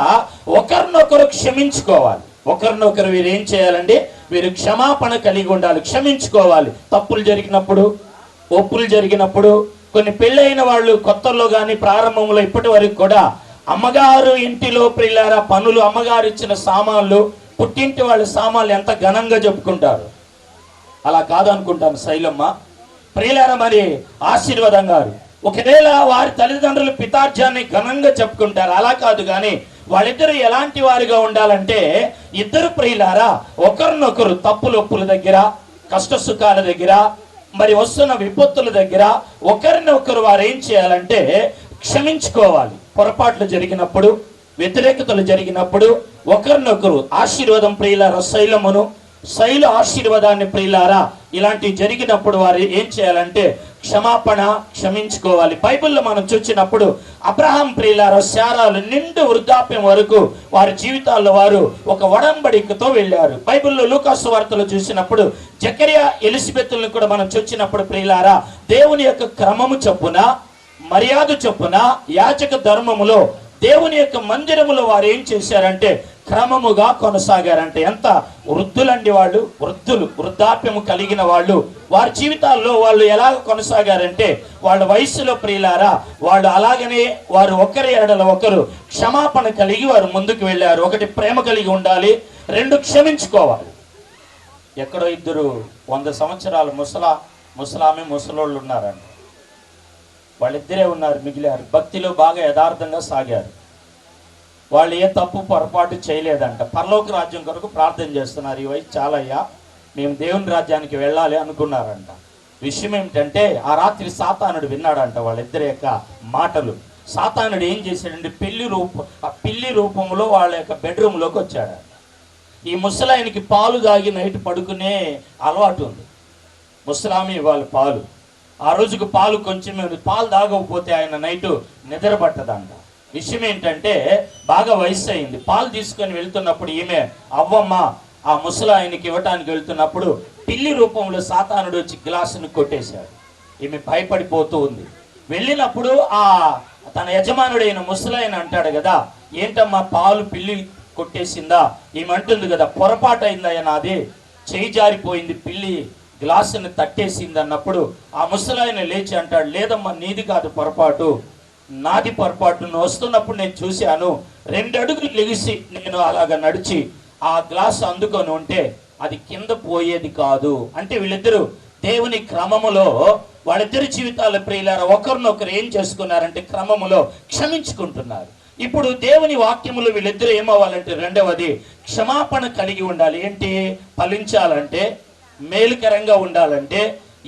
ఒకరినొకరు క్షమించుకోవాలి. ఒకరినొకరు వీరు ఏం చేయాలండి, వీరు క్షమాపణ కలిగి ఉండాలి, క్షమించుకోవాలి. తప్పులు జరిగినప్పుడు, ఒప్పులు జరిగినప్పుడు, కొన్ని పెళ్ళైన వాళ్ళు కొత్తల్లో కానీ ప్రారంభంలో ఇప్పటి వరకు కూడా అమ్మగారు ఇంటిలో ప్రియులారా పనులు, అమ్మగారు ఇచ్చిన సామాన్లు, పుట్టింటి వాళ్ళ సామాన్లు ఎంత ఘనంగా చెప్పుకుంటారు. అలా కాదనుకుంటాను శైలమ్మ. ప్రియులారా మరి ఆశీర్వాదం గారు ఒకవేళ వారి తల్లిదండ్రులు పితార్జాన్ని ఘనంగా చెప్పుకుంటారు. అలా కాదు కానీ వాళ్ళిద్దరు ఎలాంటి వారిగా ఉండాలంటే, ఇద్దరు ప్రియులారా ఒకరినొకరు తప్పులు ఒప్పుల దగ్గర, కష్ట సుఖాల దగ్గర, మరి వస్తున్న విపత్తుల దగ్గర ఒకరినొకరు వారు ఏం చేయాలంటే క్షమించుకోవాలి. పొరపాట్లు జరిగినప్పుడు, వ్యతిరేకతలు జరిగినప్పుడు ఒకరినొకరు ఆశీర్వాదం ప్రియులారా శైల ఆశీర్వాదాన్ని ప్రియులారా ఇలాంటివి జరిగినప్పుడు వారు ఏం చేయాలంటే క్షమాపణ, క్షమించుకోవాలి. బైబిల్లో మనం చూసినప్పుడు అబ్రహాం ప్రియులారా శారాలు నిండు వృద్ధాప్యం వరకు వారి జీవితాల్లో వారు ఒక ఒడంబడికతో వెళ్ళారు. బైబిల్లో లూకాసు వార్తలు చూసినప్పుడు జకరియా ఎలిజబెత్లను కూడా మనం చూసినప్పుడు ప్రియులారా దేవుని యొక్క క్రమము చొప్పున, మర్యాద చొప్పున, యాజక ధర్మములో దేవుని యొక్క మందిరములో వారు ఏం చేశారంటే క్రమముగా కొనసాగారంటే. ఎంత వృద్ధులండి వాళ్ళు, వృద్ధాప్యము కలిగిన వాళ్ళు. వారి జీవితాల్లో వాళ్ళు ఎలా కొనసాగారంటే వాళ్ళ వయసులో ప్రియులారా వాళ్ళు అలాగనే వారు ఒకరి ఎడల ఒకరు క్షమాపణ కలిగి వారు ముందుకు వెళ్ళారు. ఒకటి, ప్రేమ కలిగి ఉండాలి. రెండు, క్షమించుకోవాలి. ఎక్కడో ఇద్దరు 100 సంవత్సరాల ముసలామె ముసలోళ్ళు ఉన్నారండి. వాళ్ళిద్దరే ఉన్నారు, మిగిలారు. భక్తిలో బాగా యథార్థంగా సాగారు. వాళ్ళు ఏ తప్పు పొరపాటు చేయలేదంట. పరలోక రాజ్యం కొరకు ప్రార్థన చేస్తున్నారు. ఈ వయసు చాలయ్యా, మేము దేవుని రాజ్యానికి వెళ్ళాలి అనుకున్నారంట. విషయం ఏమిటంటే ఆ రాత్రి సాతానుడు విన్నాడంట వాళ్ళిద్దరి యొక్క మాటలు. సాతానుడు ఏం చేశాడంటే పిల్లి రూపంలో వాళ్ళ యొక్క బెడ్రూమ్లోకి వచ్చాడంట. ఈ ముసలాయనికి పాలు తాగి నైట్ పడుకునే అలవాటు ఉంది. ముసలామి ఇవ్వాలి పాలు. ఆ రోజుకు పాలు కొంచెమే ఉంది. పాలు తాగకపోతే ఆయన నైటు నిద్ర పట్టదంట. విషయం ఏంటంటే బాగా వయసు అయింది. పాలు తీసుకొని వెళ్తున్నప్పుడు ఈమె అవ్వమ్మ ఆ ముసలాయనకి ఇవ్వటానికి వెళ్తున్నప్పుడు పిల్లి రూపంలో సాతానుడు వచ్చి గ్లాసును కొట్టేశాడు. ఈమె భయపడిపోతూ ఉంది. వెళ్ళినప్పుడు ఆ తన యజమానుడైన ముసలాయన అంటాడు కదా, ఏంటమ్మా పాలు పిల్లి కొట్టేసిందా? ఈమె అంటుంది కదా, పొరపాటు అయిందయ్యా నాది, చేయి జారిపోయింది, పిల్లి గ్లాసుని తట్టేసింది అన్నప్పుడు ఆ ముసలాయన లేచి అంటాడు, లేదమ్మా నీది కాదు పొరపాటు, నాది పొరపాటు. నువ్వు వస్తున్నప్పుడు నేను చూశాను, 2 అడుగులు లెగిసి నేను అలాగ నడిచి ఆ గ్లాసు అందుకొని ఉంటే అది కింద పోయేది కాదు. అంటే వీళ్ళిద్దరూ దేవుని క్రమములో వాళ్ళిద్దరి జీవితాల ప్రియులారా ఒకరినొకరు ఏం చేసుకున్నారంటే క్రమములో క్షమించుకుంటున్నారు. ఇప్పుడు దేవుని వాక్యములు వీళ్ళిద్దరూ ఏమవ్వాలంటే రెండవది క్షమాపణ కలిగి ఉండాలి. ఏంటి, ఫలించాలంటే, మేలుకరంగా ఉండాలంటే,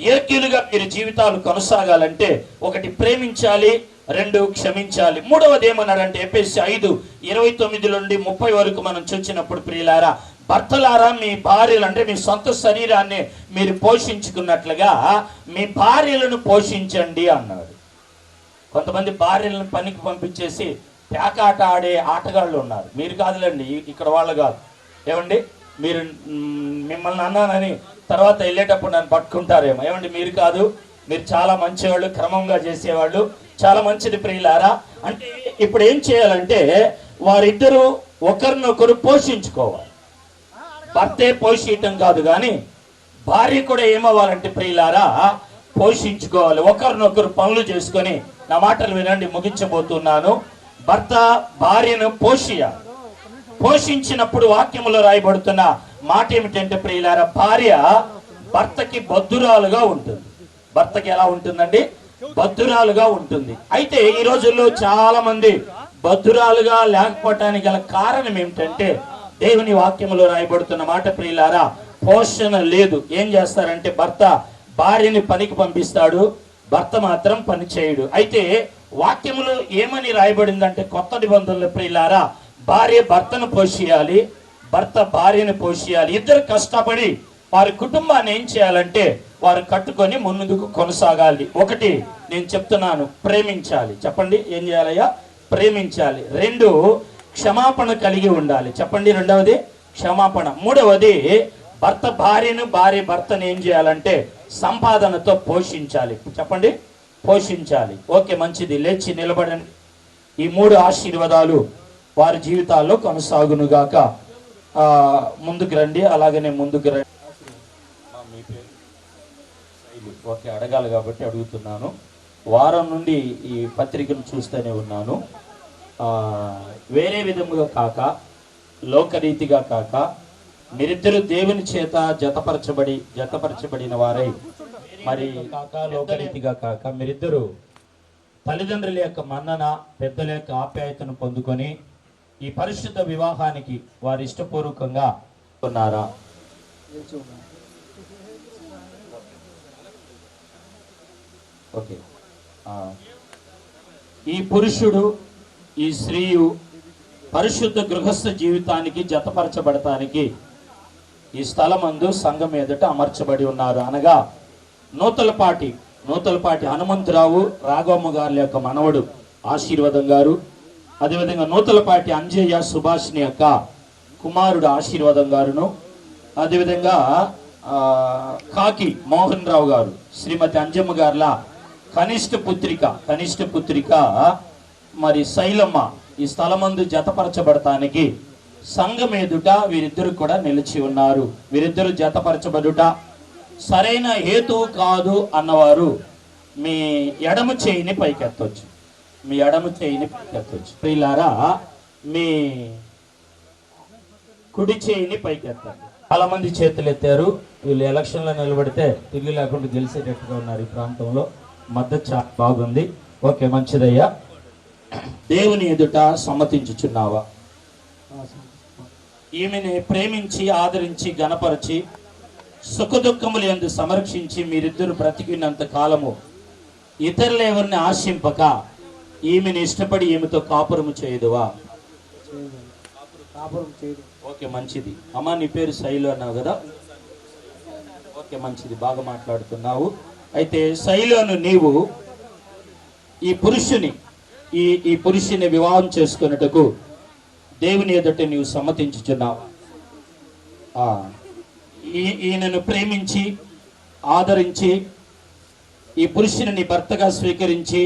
యోగ్యులుగా మీరు జీవితాలు కొనసాగాలంటే ఒకటి ప్రేమించాలి, 2 క్షమించాలి. మూడవది ఏమన్నారంటే ఎఫెసీ 5:29-30 వరకు మనం చూసినప్పుడు ప్రియులారా భర్తలారా మీ భార్యలు అంటే మీ సొంత శరీరాన్ని మీరు పోషించుకున్నట్లుగా మీ భార్యలను పోషించండి అన్నాడు. కొంతమంది భార్యలను పనికి పంపించేసి పేకాట ఆడే ఆటగాళ్ళు ఉన్నారు. మీరు కాదులేండి, ఇక్కడ వాళ్ళు కాదు. ఏమండి, మీరు మిమ్మల్ని అన్నానని తర్వాత వెళ్ళేటప్పుడు నన్ను పట్టుకుంటారేమో. ఏమండి, మీరు కాదు, మీరు చాలా మంచివాళ్ళు, క్రమంగా చేసేవాళ్ళు, చాలా మంచిది ప్రియులారా. అంటే ఇప్పుడు ఏం చేయాలంటే వారిద్దరూ ఒకరినొకరు పోషించుకోవాలి. భర్తే పోషించటం కాదు కానీ భార్య కూడా ఏమవ్వాలంటే ప్రియులారా పోషించుకోవాలి. ఒకరినొకరు పనులు చేసుకొని, నా మాటలు వినండి, ముగించబోతున్నాను. భర్త భార్యను పోషియాలి. పోషించినప్పుడు వాక్యములో రాయబడుతున్న మాట ఏమిటంటే ప్రియులారా, భార్య భర్తకి బద్ధురాలుగా ఉంటుంది. భర్తకి ఎలా ఉంటుందండి? బద్ధురాలుగా ఉంటుంది. అయితే ఈ రోజుల్లో చాలా మంది బద్ధురాలుగా లేకపోవటానికి గల కారణం ఏమిటంటే దేవుని వాక్యములో రాయబడుతున్న మాట ప్రియులారా, పోషణ లేదు. ఏం చేస్తారంటే భర్త భార్యని పనికి పంపిస్తాడు, భర్త మాత్రం పని చేయడు. అయితే వాక్యములో ఏమని రాయబడిందంటే కొత్త నిబంధనలు ప్రియులారా, భార్య భర్తను పోషియాలి, భర్త భార్యను పోషియాలి. ఇద్దరు కష్టపడి వారి కుటుంబాన్ని ఏం చేయాలంటే వారు కట్టుకొని ముందుకు కొనసాగాలి. ఒకటి నేను చెప్తున్నాను, ప్రేమించాలి. చెప్పండి, ఏం చేయాలయ్యా? ప్రేమించాలి. రెండు, క్షమాపణ కలిగి ఉండాలి. చెప్పండి, రెండవది క్షమాపణ. మూడవది భర్త భార్యను, భార్య భర్తను ఏం చేయాలంటే సంపాదనతో పోషించాలి. చెప్పండి, పోషించాలి. ఓకే, మంచిది. లేచి నిలబడండి. ఈ మూడు ఆశీర్వాదాలు వారి జీవితాల్లో కొనసాగునుగాక. ముందుకు రండి, అలాగనే ముందుకు రండి. మీ పేరు? ఓకే, అడగాలి కాబట్టి అడుగుతున్నాను. వారం నుండి ఈ పత్రికను చూస్తూనే ఉన్నాను. వేరే విధముగా కాక, లోకరీతిగా కాక, మీరిద్దరు దేవుని చేత జతపరచబడిన వారై, మరి కాక లోకరీతిగా కాక మీరిద్దరు తల్లిదండ్రుల యొక్క మన్నన, పెద్దల యొక్క ఆప్యాయతను పొందుకొని ఈ పరిశుద్ధ వివాహానికి వారి ఇష్టపూర్వకంగా ఉన్నారా? ఓకే. ఈ పురుషుడు, ఈ స్త్రీయు పరిశుద్ధ గృహస్థ జీవితానికి జతపరచబడటానికి ఈ స్థలమందు సంఘం ఎదుట అమర్చబడి ఉన్నారు. అనగా నూతలపాటి హనుమంతరావు రాఘవమ్మ గారి యొక్క మనవడు ఆశీర్వాదం గారు, అదేవిధంగా నూతలపాటి అంజయ్య సుభాష్ని యొక్క కుమారుడు ఆశీర్వాదం గారును, అదేవిధంగా కాకి మోహన్ రావు గారు శ్రీమతి అంజమ్మ గారుల కనిష్ట పుత్రిక మరి శైలమ్మ ఈ స్థలమందు జతపరచబడటానికి సంఘం ఎదుట వీరిద్దరు కూడా నిలిచి ఉన్నారు. వీరిద్దరు జతపరచబడుట సరైన హేతువు కాదు అన్నవారు మీ ఎడమ చేయిని పైకెత్తవచ్చు. ప్రియులారా, మీ కుడి చేయిని పైకెత్తండి. చాలా మంది చేతులు ఎత్తారు. వీళ్ళు ఎలక్షన్లో నిలబడితే తిరిగి లేకుండా గెలిచేటట్టుగా ఉన్నారు. ఈ ప్రాంతంలో మద్దతు చాలా బాగుంది. ఓకే, మంచిదయ్యా. దేవుని ఎదుట సమ్మతించుచున్నావా? ఈమెని ప్రేమించి, ఆదరించి, గణపరిచి, సుఖదుఖములు యందు సంరక్షించి మీరిద్దరు బ్రతికినంత కాలము ఇతరులు ఎవరిని ఆశింపక ఈమెను ఇష్టపడి ఈమెతో కాపురము చేయదువా? ఓకే, మంచిది. అమ్మ, నీ పేరు శైలు అన్నావు కదా? ఓకే, మంచిది, బాగా మాట్లాడుతున్నావు. అయితే శైలును నీవు ఈ పురుషుని వివాహం చేసుకున్నట్టుకు దేవుని ఎదుట నీవు సమ్మతించుచున్నావు. ఈయనను ప్రేమించి, ఆదరించి, ఈ పురుషుని భర్తగా స్వీకరించి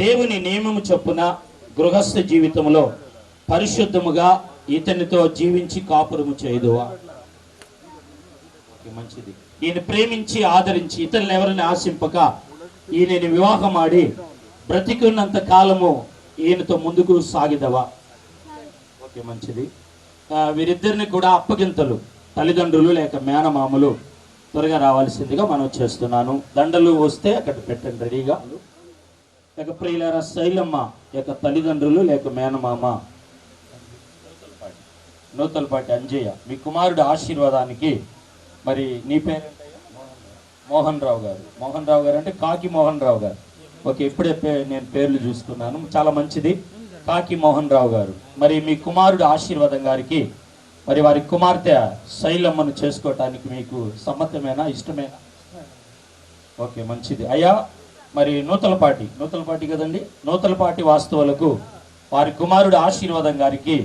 దేవుని నియమము చొప్పున గృహస్థ జీవితంలో పరిశుద్ధముగా ఇతనితో జీవించి కాపురము చేయదువా? మంచిది. ఈయన ప్రేమించి, ఆదరించి, ఇతరులు ఎవరిని ఆశింపక ఈయనని వివాహం ఆడి బ్రతికున్నంత కాలము ఈయనతో ముందుకు సాగిదవా? ఓకే, మంచిది. వీరిద్దరిని కూడా అప్పగింతలు, తల్లిదండ్రులు లేక మేనమామలు త్వరగా రావాల్సిందిగా మనం చేస్తున్నాను. దండలు వస్తే అక్కడ పెట్టండి రెడీగా. లేక ప్రియులారా, శైలమ్మ యొక్క తల్లిదండ్రులు లేక మేనమామ నూతలపాటి అంజయ్య మీ కుమారుడు ఆశీర్వాదానికి, మరి నీ పేరు మోహన్ రావు గారు అంటే కాకి మోహన్ రావు గారు. ఓకే, ఇప్పుడే నేను పేర్లు చూసుకున్నాను. చాలా మంచిది. కాకి మోహన్ రావు గారు, మరి మీ కుమారుడు ఆశీర్వాదం గారికి మరి వారి కుమార్తె శైలమ్మను చేసుకోవటానికి మీకు సమ్మతమేనా, ఇష్టమేనా? ఓకే, మంచిది. అయ్యా, మరి నూతలపాటి కదండి, నూతలపాటి వాస్తవులకు వారి కుమారుడు ఆశీర్వాదం గారికి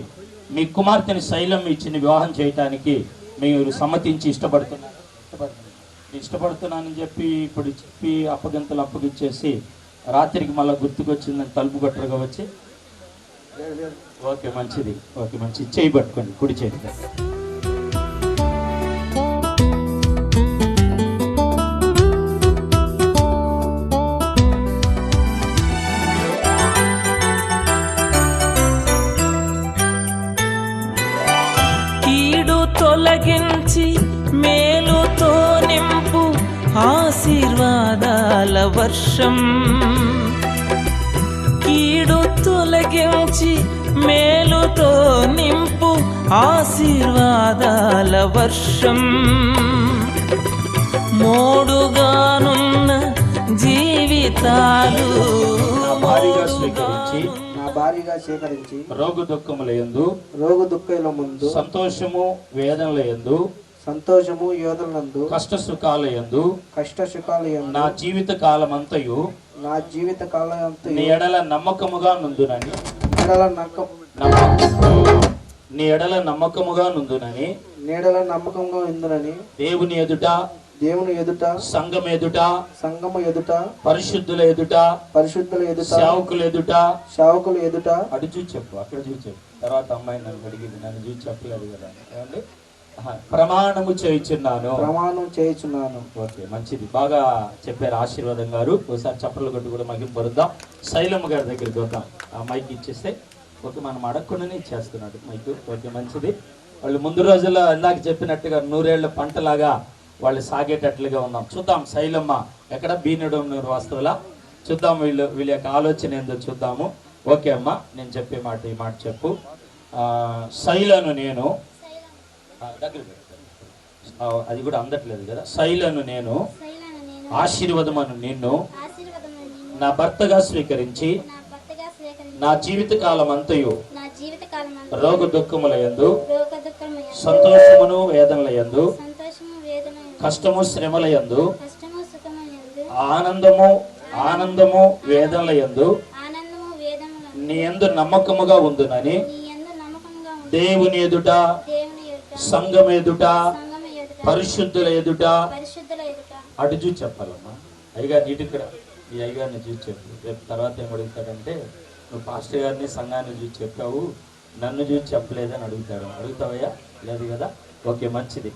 మీ కుమార్తెని శైలమ్మ ఇచ్చిన వివాహం చేయటానికి మీరు సమ్మతించి ఇష్టపడుతున్నారు. ఇష్టపడుతున్నానని చెప్పి ఇప్పుడు చెప్పి అప్పగింతలు అప్పగిచ్చేసి రాత్రికి మళ్ళీ గుర్తుకొచ్చిందని తలుపు కొట్టరుగా వచ్చి ఓకే మంచిది, ఓకే మంచిది. చేయి పట్టుకోండి, కుడి చేతితో. కీడు తొలగించి మేలుతో నింపు ఆశీర్వాదాల వర్షం. కీడు తొలగించి మేలుతో నింపు ఆశీర్వాదాల వర్షం. మోడుగానున్న జీవితాలు భారీగా స్వీకరించి రోగు దుఃఖములయందు ముందు సంతోషము వేదనలయందు కష్ట సుఖాలయందు నా జీవిత కాలమంతయు నీ ఎడల నమ్మకముగా నుందునని నీ ఎడల నమ్మకముగా నుందునని దేవుని ఎదుట సంఘం ఎదుట పరిశుద్ధుల ఎదుట సేవకుల ఎదుట అటు చూసి చెప్పు, అక్కడ చూసి చెప్పు. తర్వాత అమ్మాయి నన్ను అడిగింది, నన్ను చూసి చెప్పలేదు కదా ఏమండి. ప్రమాణం చేయుచున్నాను. ఓకే మంచిది, బాగా చెప్పారు ఆశీర్వాదం గారు. ఒకసారి చప్పట్లు కొట్టు కూడా మగింపరుద్దాం. శైలమ్మ గారి దగ్గరికి వద్దాం. ఆ మైక్ ఇచ్చేస్తే ఓకే, మనం అడగకుండానే ఇచ్చేస్తున్నాడు మైక్. ఓకే మంచిది. వాళ్ళు ముందు రోజుల్లో ఇందాక చెప్పినట్టుగా 100 ఏళ్ల పంటలాగా వాళ్ళు సాగేటట్లుగా ఉన్నాం. చూద్దాం శైలమ్మ ఎక్కడ బీనడూరు వాస్తవులా చూద్దాం. వీళ్ళ యొక్క ఆలోచన ఏందో చూద్దాము. ఓకే అమ్మ, నేను చెప్పే మాట ఈ మాట చెప్పు. శైలను నేను దగ్గర అది కూడా అందట్లేదు కదా. శైలను నేను ఆశీర్వాదమును నిన్ను నా భర్తగా స్వీకరించి నా జీవిత కాలం అంతయు రోగ దుఃఖములయందు సంతోషమును వేదనలయందు కష్టము శ్రమలయందు ఆనందము వేదనలయందు నీ యందు నమ్మకముగా ఉందునని దేవుని ఎదుట సంఘం ఎదుట పరిశుద్ధుల ఎదుట అటు చూసి చెప్పాలమ్మా. అయ్యగారు నీటి ఇక్కడ ఈ అయ్యగారిని చూసి చెప్పు. రేపు తర్వాత ఏం అడుగుతాడంటే, నువ్వు పాస్టర్ గారిని సంఘాన్ని చూసి చెప్పావు, నన్ను చూసి చెప్పలేదని అడుగుతాడు. అడుగుతావయ్యా? లేదు కదా. ఓకే మంచిది.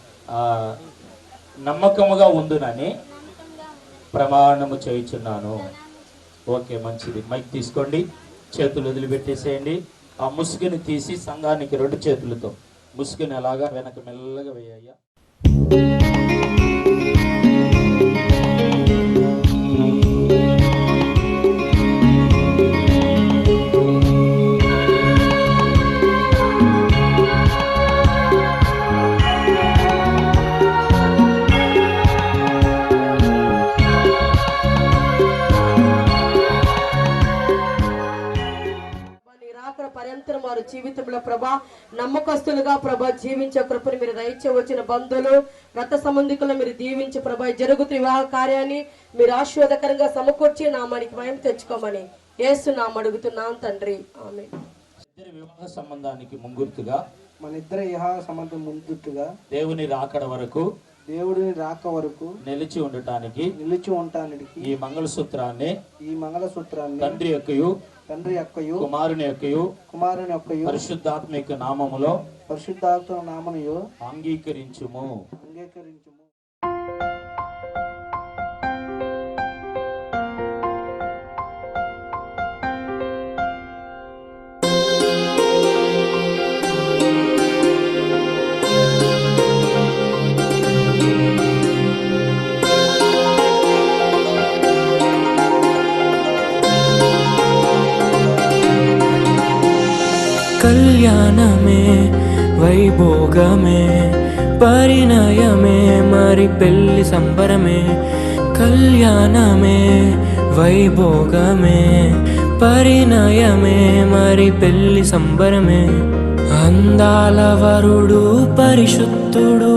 నమ్మకముగా ఉండునని ప్రమాణము చేయుచున్నాను. ఓకే మంచిది. మైక్ తీసుకోండి, చేతులు వదిలిపెట్టేసేయండి. ఆ ముసుగుని తీసి సంఘానికి 2 చేతులతో ముసుగుని అలాగా వెనక మెల్లగా వేయ్యా. పర్యంతరం వారి జీవితంలో ప్రభా నమ్మకస్తులుగా ప్రభా జీవించే కృపను మీరు దయచేవచ్చిన బంధువులు రక్త సంబంధికులను మీరు దీవించి ప్రభా జరుగుతున్న వివాహ కార్యాన్ని మీరు ఆశీర్వాదకరంగా సమకూర్చి నామానికి మహిమ తెచ్చుకోమని యేసు నామ అడుగుతున్నాం తండ్రి, ఆమేన్. వివాహ సంబంధానికి ముంగుర్తుగా మన ఇద్దరి వివాహ సంబంధం ముందుగా దేవుని రాకడ వరకు నిలిచి ఉండటానికి ఈ మంగళసూత్రాన్ని తండ్రి యొక్కయు కుమారుని యొక్కయు పరిశుద్ధాత్మ యొక్క నామములో అంగీకరించుము. కళ్యాణమే వైభోగమే పరిణయమే మరి పెళ్లి సంబరమే. కళ్యాణమే వైభోగమే పరిణయమే మరి పెళ్లి సంబరమే. అందాల వరుడు పరిశుద్ధుడు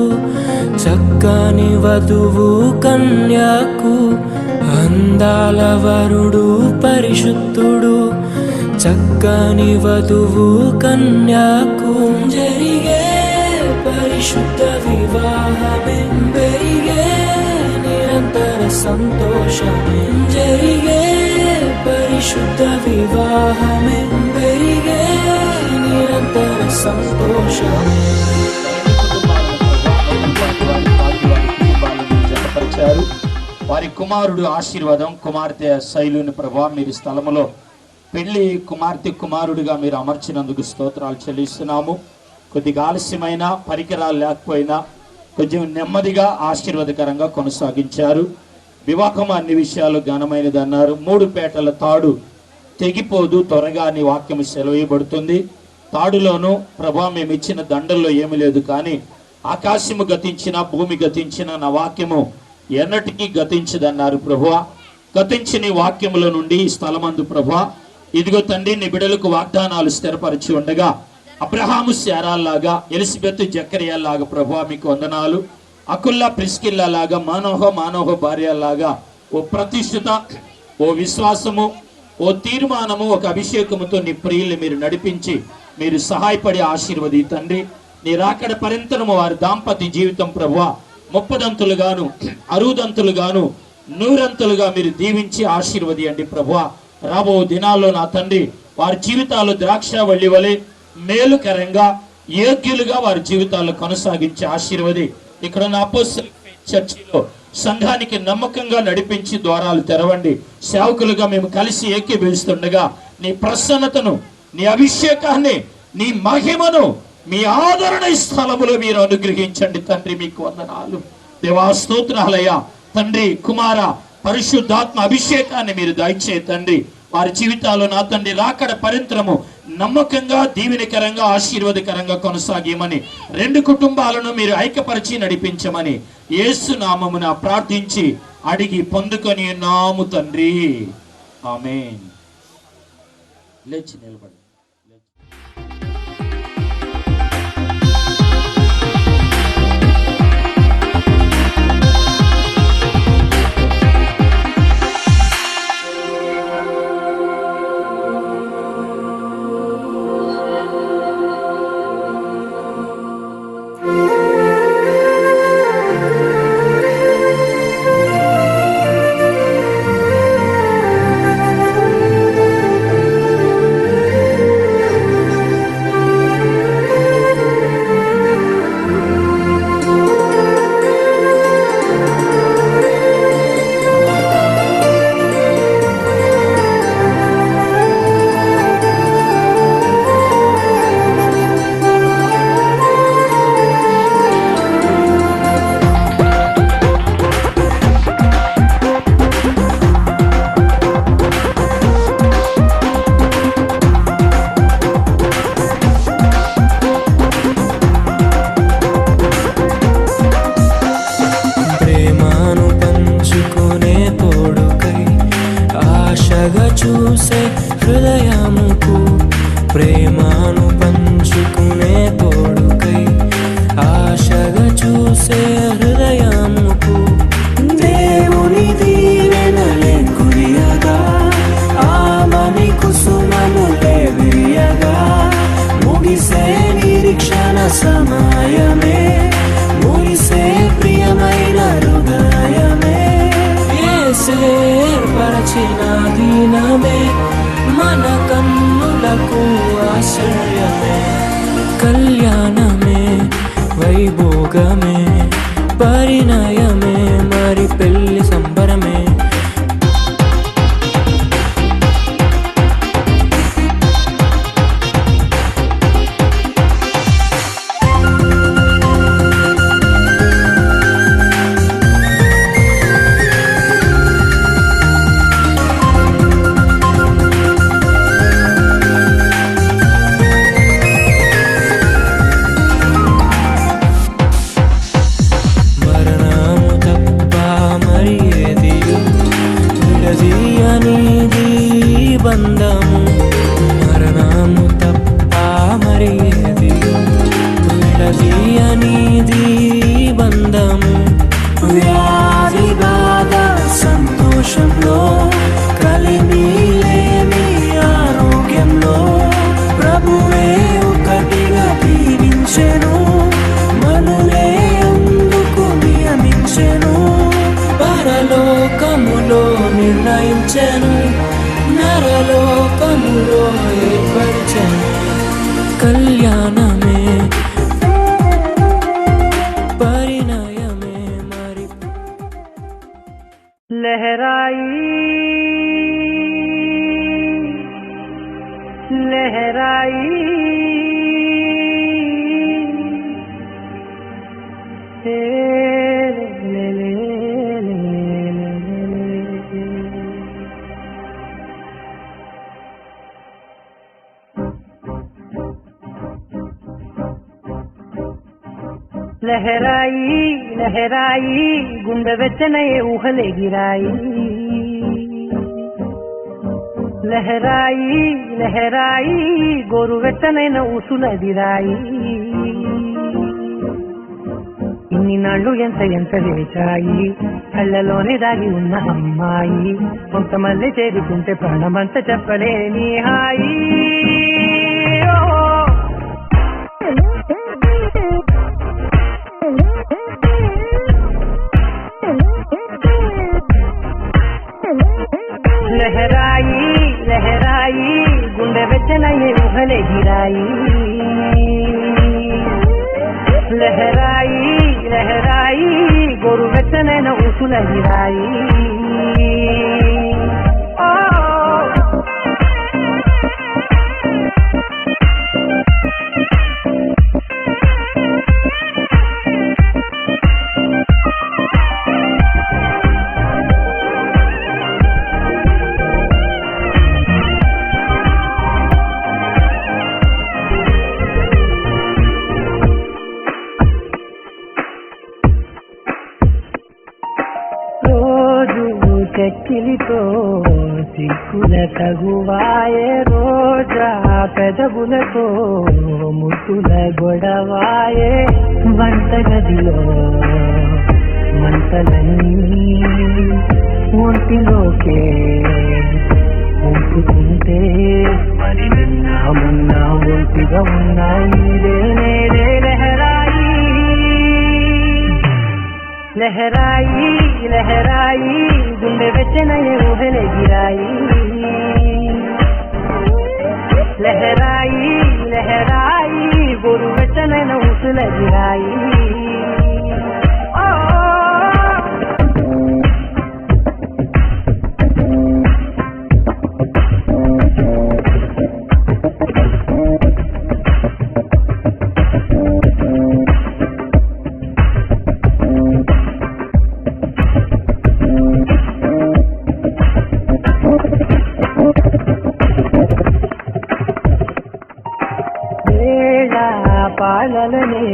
చక్కని వధువు కన్యాకు. అందాల వరుడు పరిశుద్ధుడు చక్కని వధువు కన్యాకు. జరిగే పరిశుద్ధ వివాహమే పెరిగే సంతోషమే జరిగే పరిశుద్ధ వివాహమే పెరిగే నిరంతర సంతోషమే. జతపరిచారు. వారి కుమారుడు ఆశీర్వాదం, కుమార్తె శైలుని ప్రభా మీరు స్థలములో పెళ్లి కుమార్తె కుమారుడిగా మీరు అమర్చినందుకు స్తోత్రాలు చెల్లిస్తున్నాము. కొద్దిగా ఆలస్యమైన పరికరాలు లేకపోయినా కొంచెం నెమ్మదిగా ఆశీర్వాదకరంగా కొనసాగించారు. వివాహం అన్ని విషయాలు ఘనమైనది అన్నారు. 3 పేటల తాడు తెగిపోదు త్వరగా అని వాక్యం సెలవేయబడుతుంది. తాడులోను ప్రభా మేము ఇచ్చిన దండల్లో ఏమీ లేదు, కానీ ఆకాశము గతించిన భూమి గతించిన నా వాక్యము ఎన్నటికీ గతించదన్నారు ప్రభువా. గతించిన వాక్యముల నుండి ఈ స్థలమందు ప్రభువా ఇదిగో తండ్రి నీ బిడ్డలకు వాగ్దానాలు స్థిరపరిచి ఉండగా అబ్రహాము శారాల్లాగా ఎలిజబెత్ జకర్యాల్లాగా ప్రభువా మీకు వందనాలు. అకుల్లా ప్రిస్కిల్లా లాగా మానోహ భార్యలాగా ఓ ప్రతిష్ఠిత, ఓ విశ్వాసము, ఓ తీర్మానము, ఒక అభిషేకముతో నీ ప్రియుల్ని మీరు నడిపించి మీరు సహాయపడి ఆశీర్వది తండ్రి. నీ రాకడ పర్యంతరము వారి దాంపత్య జీవితం ప్రభువా 30దంతులుగాను 60దంతులుగాను 100ంతులుగా మీరు దీవించి ఆశీర్వదియండి ప్రభువా. రాబో దినాల్లో నా తండ్రి వారి జీవితాలు ద్రాక్షవల్లి వలె మేలుకరంగా యోగ్యులుగా వారి జీవితాల్లో కొనసాగించి ఆశీర్వది. ఇక్కడ ఉన్న అపోస్తల చర్చిలో సంఘానికి నమ్మకంగా నడిపించి ద్వారాలు తెరవండి. సేవకులుగా మేము కలిసి ఏకీభవిస్తుండగా నీ ప్రసన్నతను, నీ అభిషేకాన్ని, నీ మహిమను, మీ ఆదరణ స్థలములో మీరు అనుగ్రహించండి తండ్రి. మీకు వందనాలు దేవా, స్తోత్రాలయ్యా తండ్రి. కుమార పరిశుద్ధాత్మ అభిషేకాన్ని మీరు దయచే తండ్రి. వారి జీవితాల్లో నా తండ్రి రాకడ పర్యంతరము నమ్మకంగా దీవెనకరంగా ఆశీర్వాదకరంగా కొనసాగేమని 2 కుటుంబాలను మీరు ఐక్యపరిచి నడిపించమని యేసు నామమున ప్రార్థించి అడిగి పొందుకొని నాము తండ్రి. ఆమేన్. లేచి నిలబడి చూసే హృదయముకు ప్రేమను పంచుకునే తోడుకై ఆశగా చూసే హృదయముకు దేవుని దీవెనలే కురియగా ఆమని కుసుమములే విరియగా ముగిసే నిరీక్షణ సమయమే ముగిసే ప్రియమైన హృదయమే ఏర్పరచిన దీనమే మన కన్నులకు ఆశ్రయమే కళ్యాణమే వైభోగమే పరిణయమే మరి పెళ్లి సంబరమే బంధము మరణము తప్ప మరి ఏది విడదీయనిది బంధము వ్యాధి బాధ సంతోషంలో కలిమి లేని ఆరోగ్యంలో ప్రభువే ఒకటిగా దీవించెను మనులే అందుకు నియమించెను పరలోక ఉదయించెను, నరలోకములో ఏర్పరిచెను. కళ్యాణమే పరిణయమే మరి లహరాయి లహరాయి లహరాయి లహరాయి గుండె వెచ్చనయే ఊహలెగిరాయి. లహరాయి లహరాయి గోరు వెచ్చనైన ఊసులదిరాయి. ఇన్ని నాళ్ళు ఎంత ఎంత వేచాయి, కళ్ళలోనే దాగి ఉన్న అమ్మాయి. కొంతమంది చేరుకుంటే ప్రాణమంత చెప్పలేని హాయి. లహరాయి లహరాయి గుండె వెచ్చనయ్యే ఊహలెగిరాయి. లహరాయి లహరాయి గోరు వెచ్చనైన ఊసులగిరాయి. చెక్కిలితో సిక్కుల తగువాయే, రోజా పెదవులతో ముసుల గొడవాయే. వంటగదిలో మంటలన్నీ ఒంటిలోకే ఉంపుతుంటే, మరి నిన్న మొన్న ఒంటిగా ఉన్నాయి. లహరాయి లహరాయి లహరాయి గుండె వెచ్చనయ్యే ఊహలెగిరాయి. లహరాయి లహరాయి గోరు వెచ్చనైన ఊసులగిరాయి. పాలలనే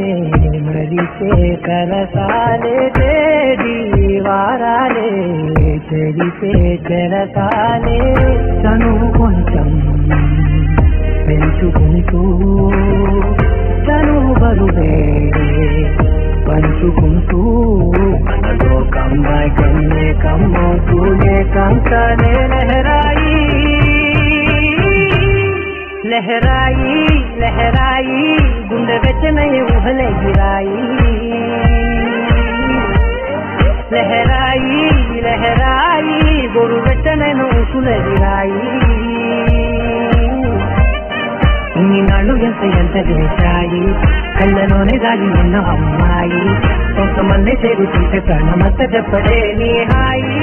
మరిచే కరసాలే, తేడి వారాలే చెరిసే చెరసాలే. తను కొంచెం పెంచుకుంటూ తను బరువే పంచుకుంటూ, మనలో కమ్మాయి కన్నే కమ్మవుతూనే కంకనే. లహరాయి లహరాయి లహరాయి గుండె వెచ్చనయ్యే ఊహలెగిరాయి. లహరాయి లహరాయి గోరు వెచ్చనైన ఊసులగిరాయి. ఇన్ని నాళ్ళు ఎంత ఎంత చేశాయి, కళ్ళలోనే దాగి ఉన్న అమ్మాయి. కొంతమంది చేరుతుంటే ప్రాణమంత చెప్పలేని హాయి.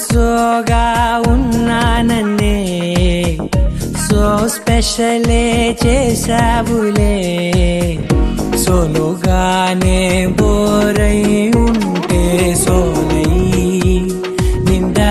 సోగా ఉన్నానన్నే సో స్పెషలే చేసావులే. సోలుగానే బోరై ఉంటే సోలై నిండా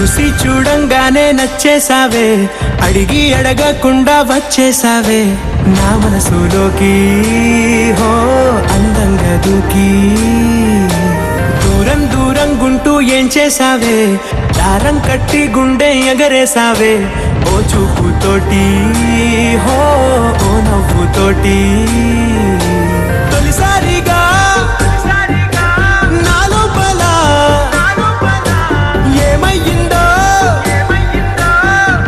చూసి చూడంగానే నచ్చేసావే, అడిగి అడగకుండా వచ్చేసావే నా మనసులోకి, హో అందంగా దూకి. దూరం దూరం గుంటూ ఏం చేసావే, దారం కట్టి గుండె ఎగరేసావే ఓ చూపుతోటి, హో ఓ నవ్వుతోటి. తొలిసారిగా నా లోపల ఏమయ్యిందో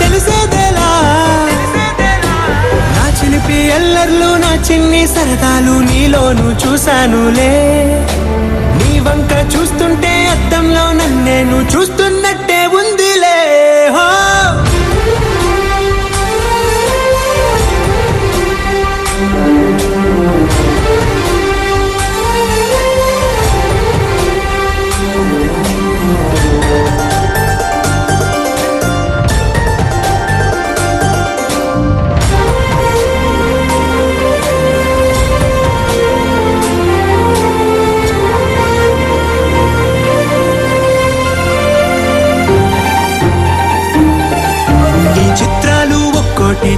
తెలిసేదేలా. నా చిలిపి ఎల్లర్లు నా చిన్ని సరదాలు నీలోను చూశానులే. నీ వంక చూస్తుంటే అద్దంలో నన్నేను చూస్తున్నట్టే ఉందిలే. హో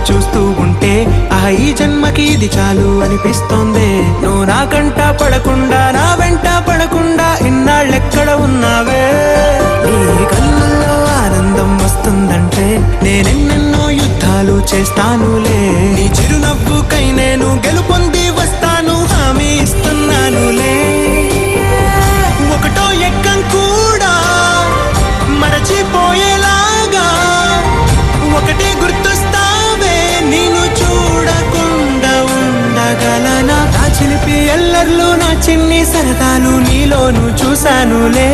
చూస్తూ ఉంటే ఈ జన్మకి ఇది చాలు అనిపిస్తోంది. నువ్వు నా కంట పడకుండా నా వెంట పడకుండా ఇన్నాళ్ళెక్కడ ఉన్నావే. నీ కళ్ళల్లో ఆనందం వస్తుందంటే నేనెన్నెన్నో యుద్ధాలు చేస్తానులే. నీ చిరునవ్వుకై నేను గెలుపొంది వస్తాను హామీ ఇస్తున్నానులే. ఒకటో ఎక్కం కూడా మరచిపోయేలాగా ఒకటే గుర్తొస్తావే, నేను చూడకుండా ఉండగలనా. నా చిలిపి ఎల్లర్లు నా చిన్ని సరదాలు నీలోను చూశానులే.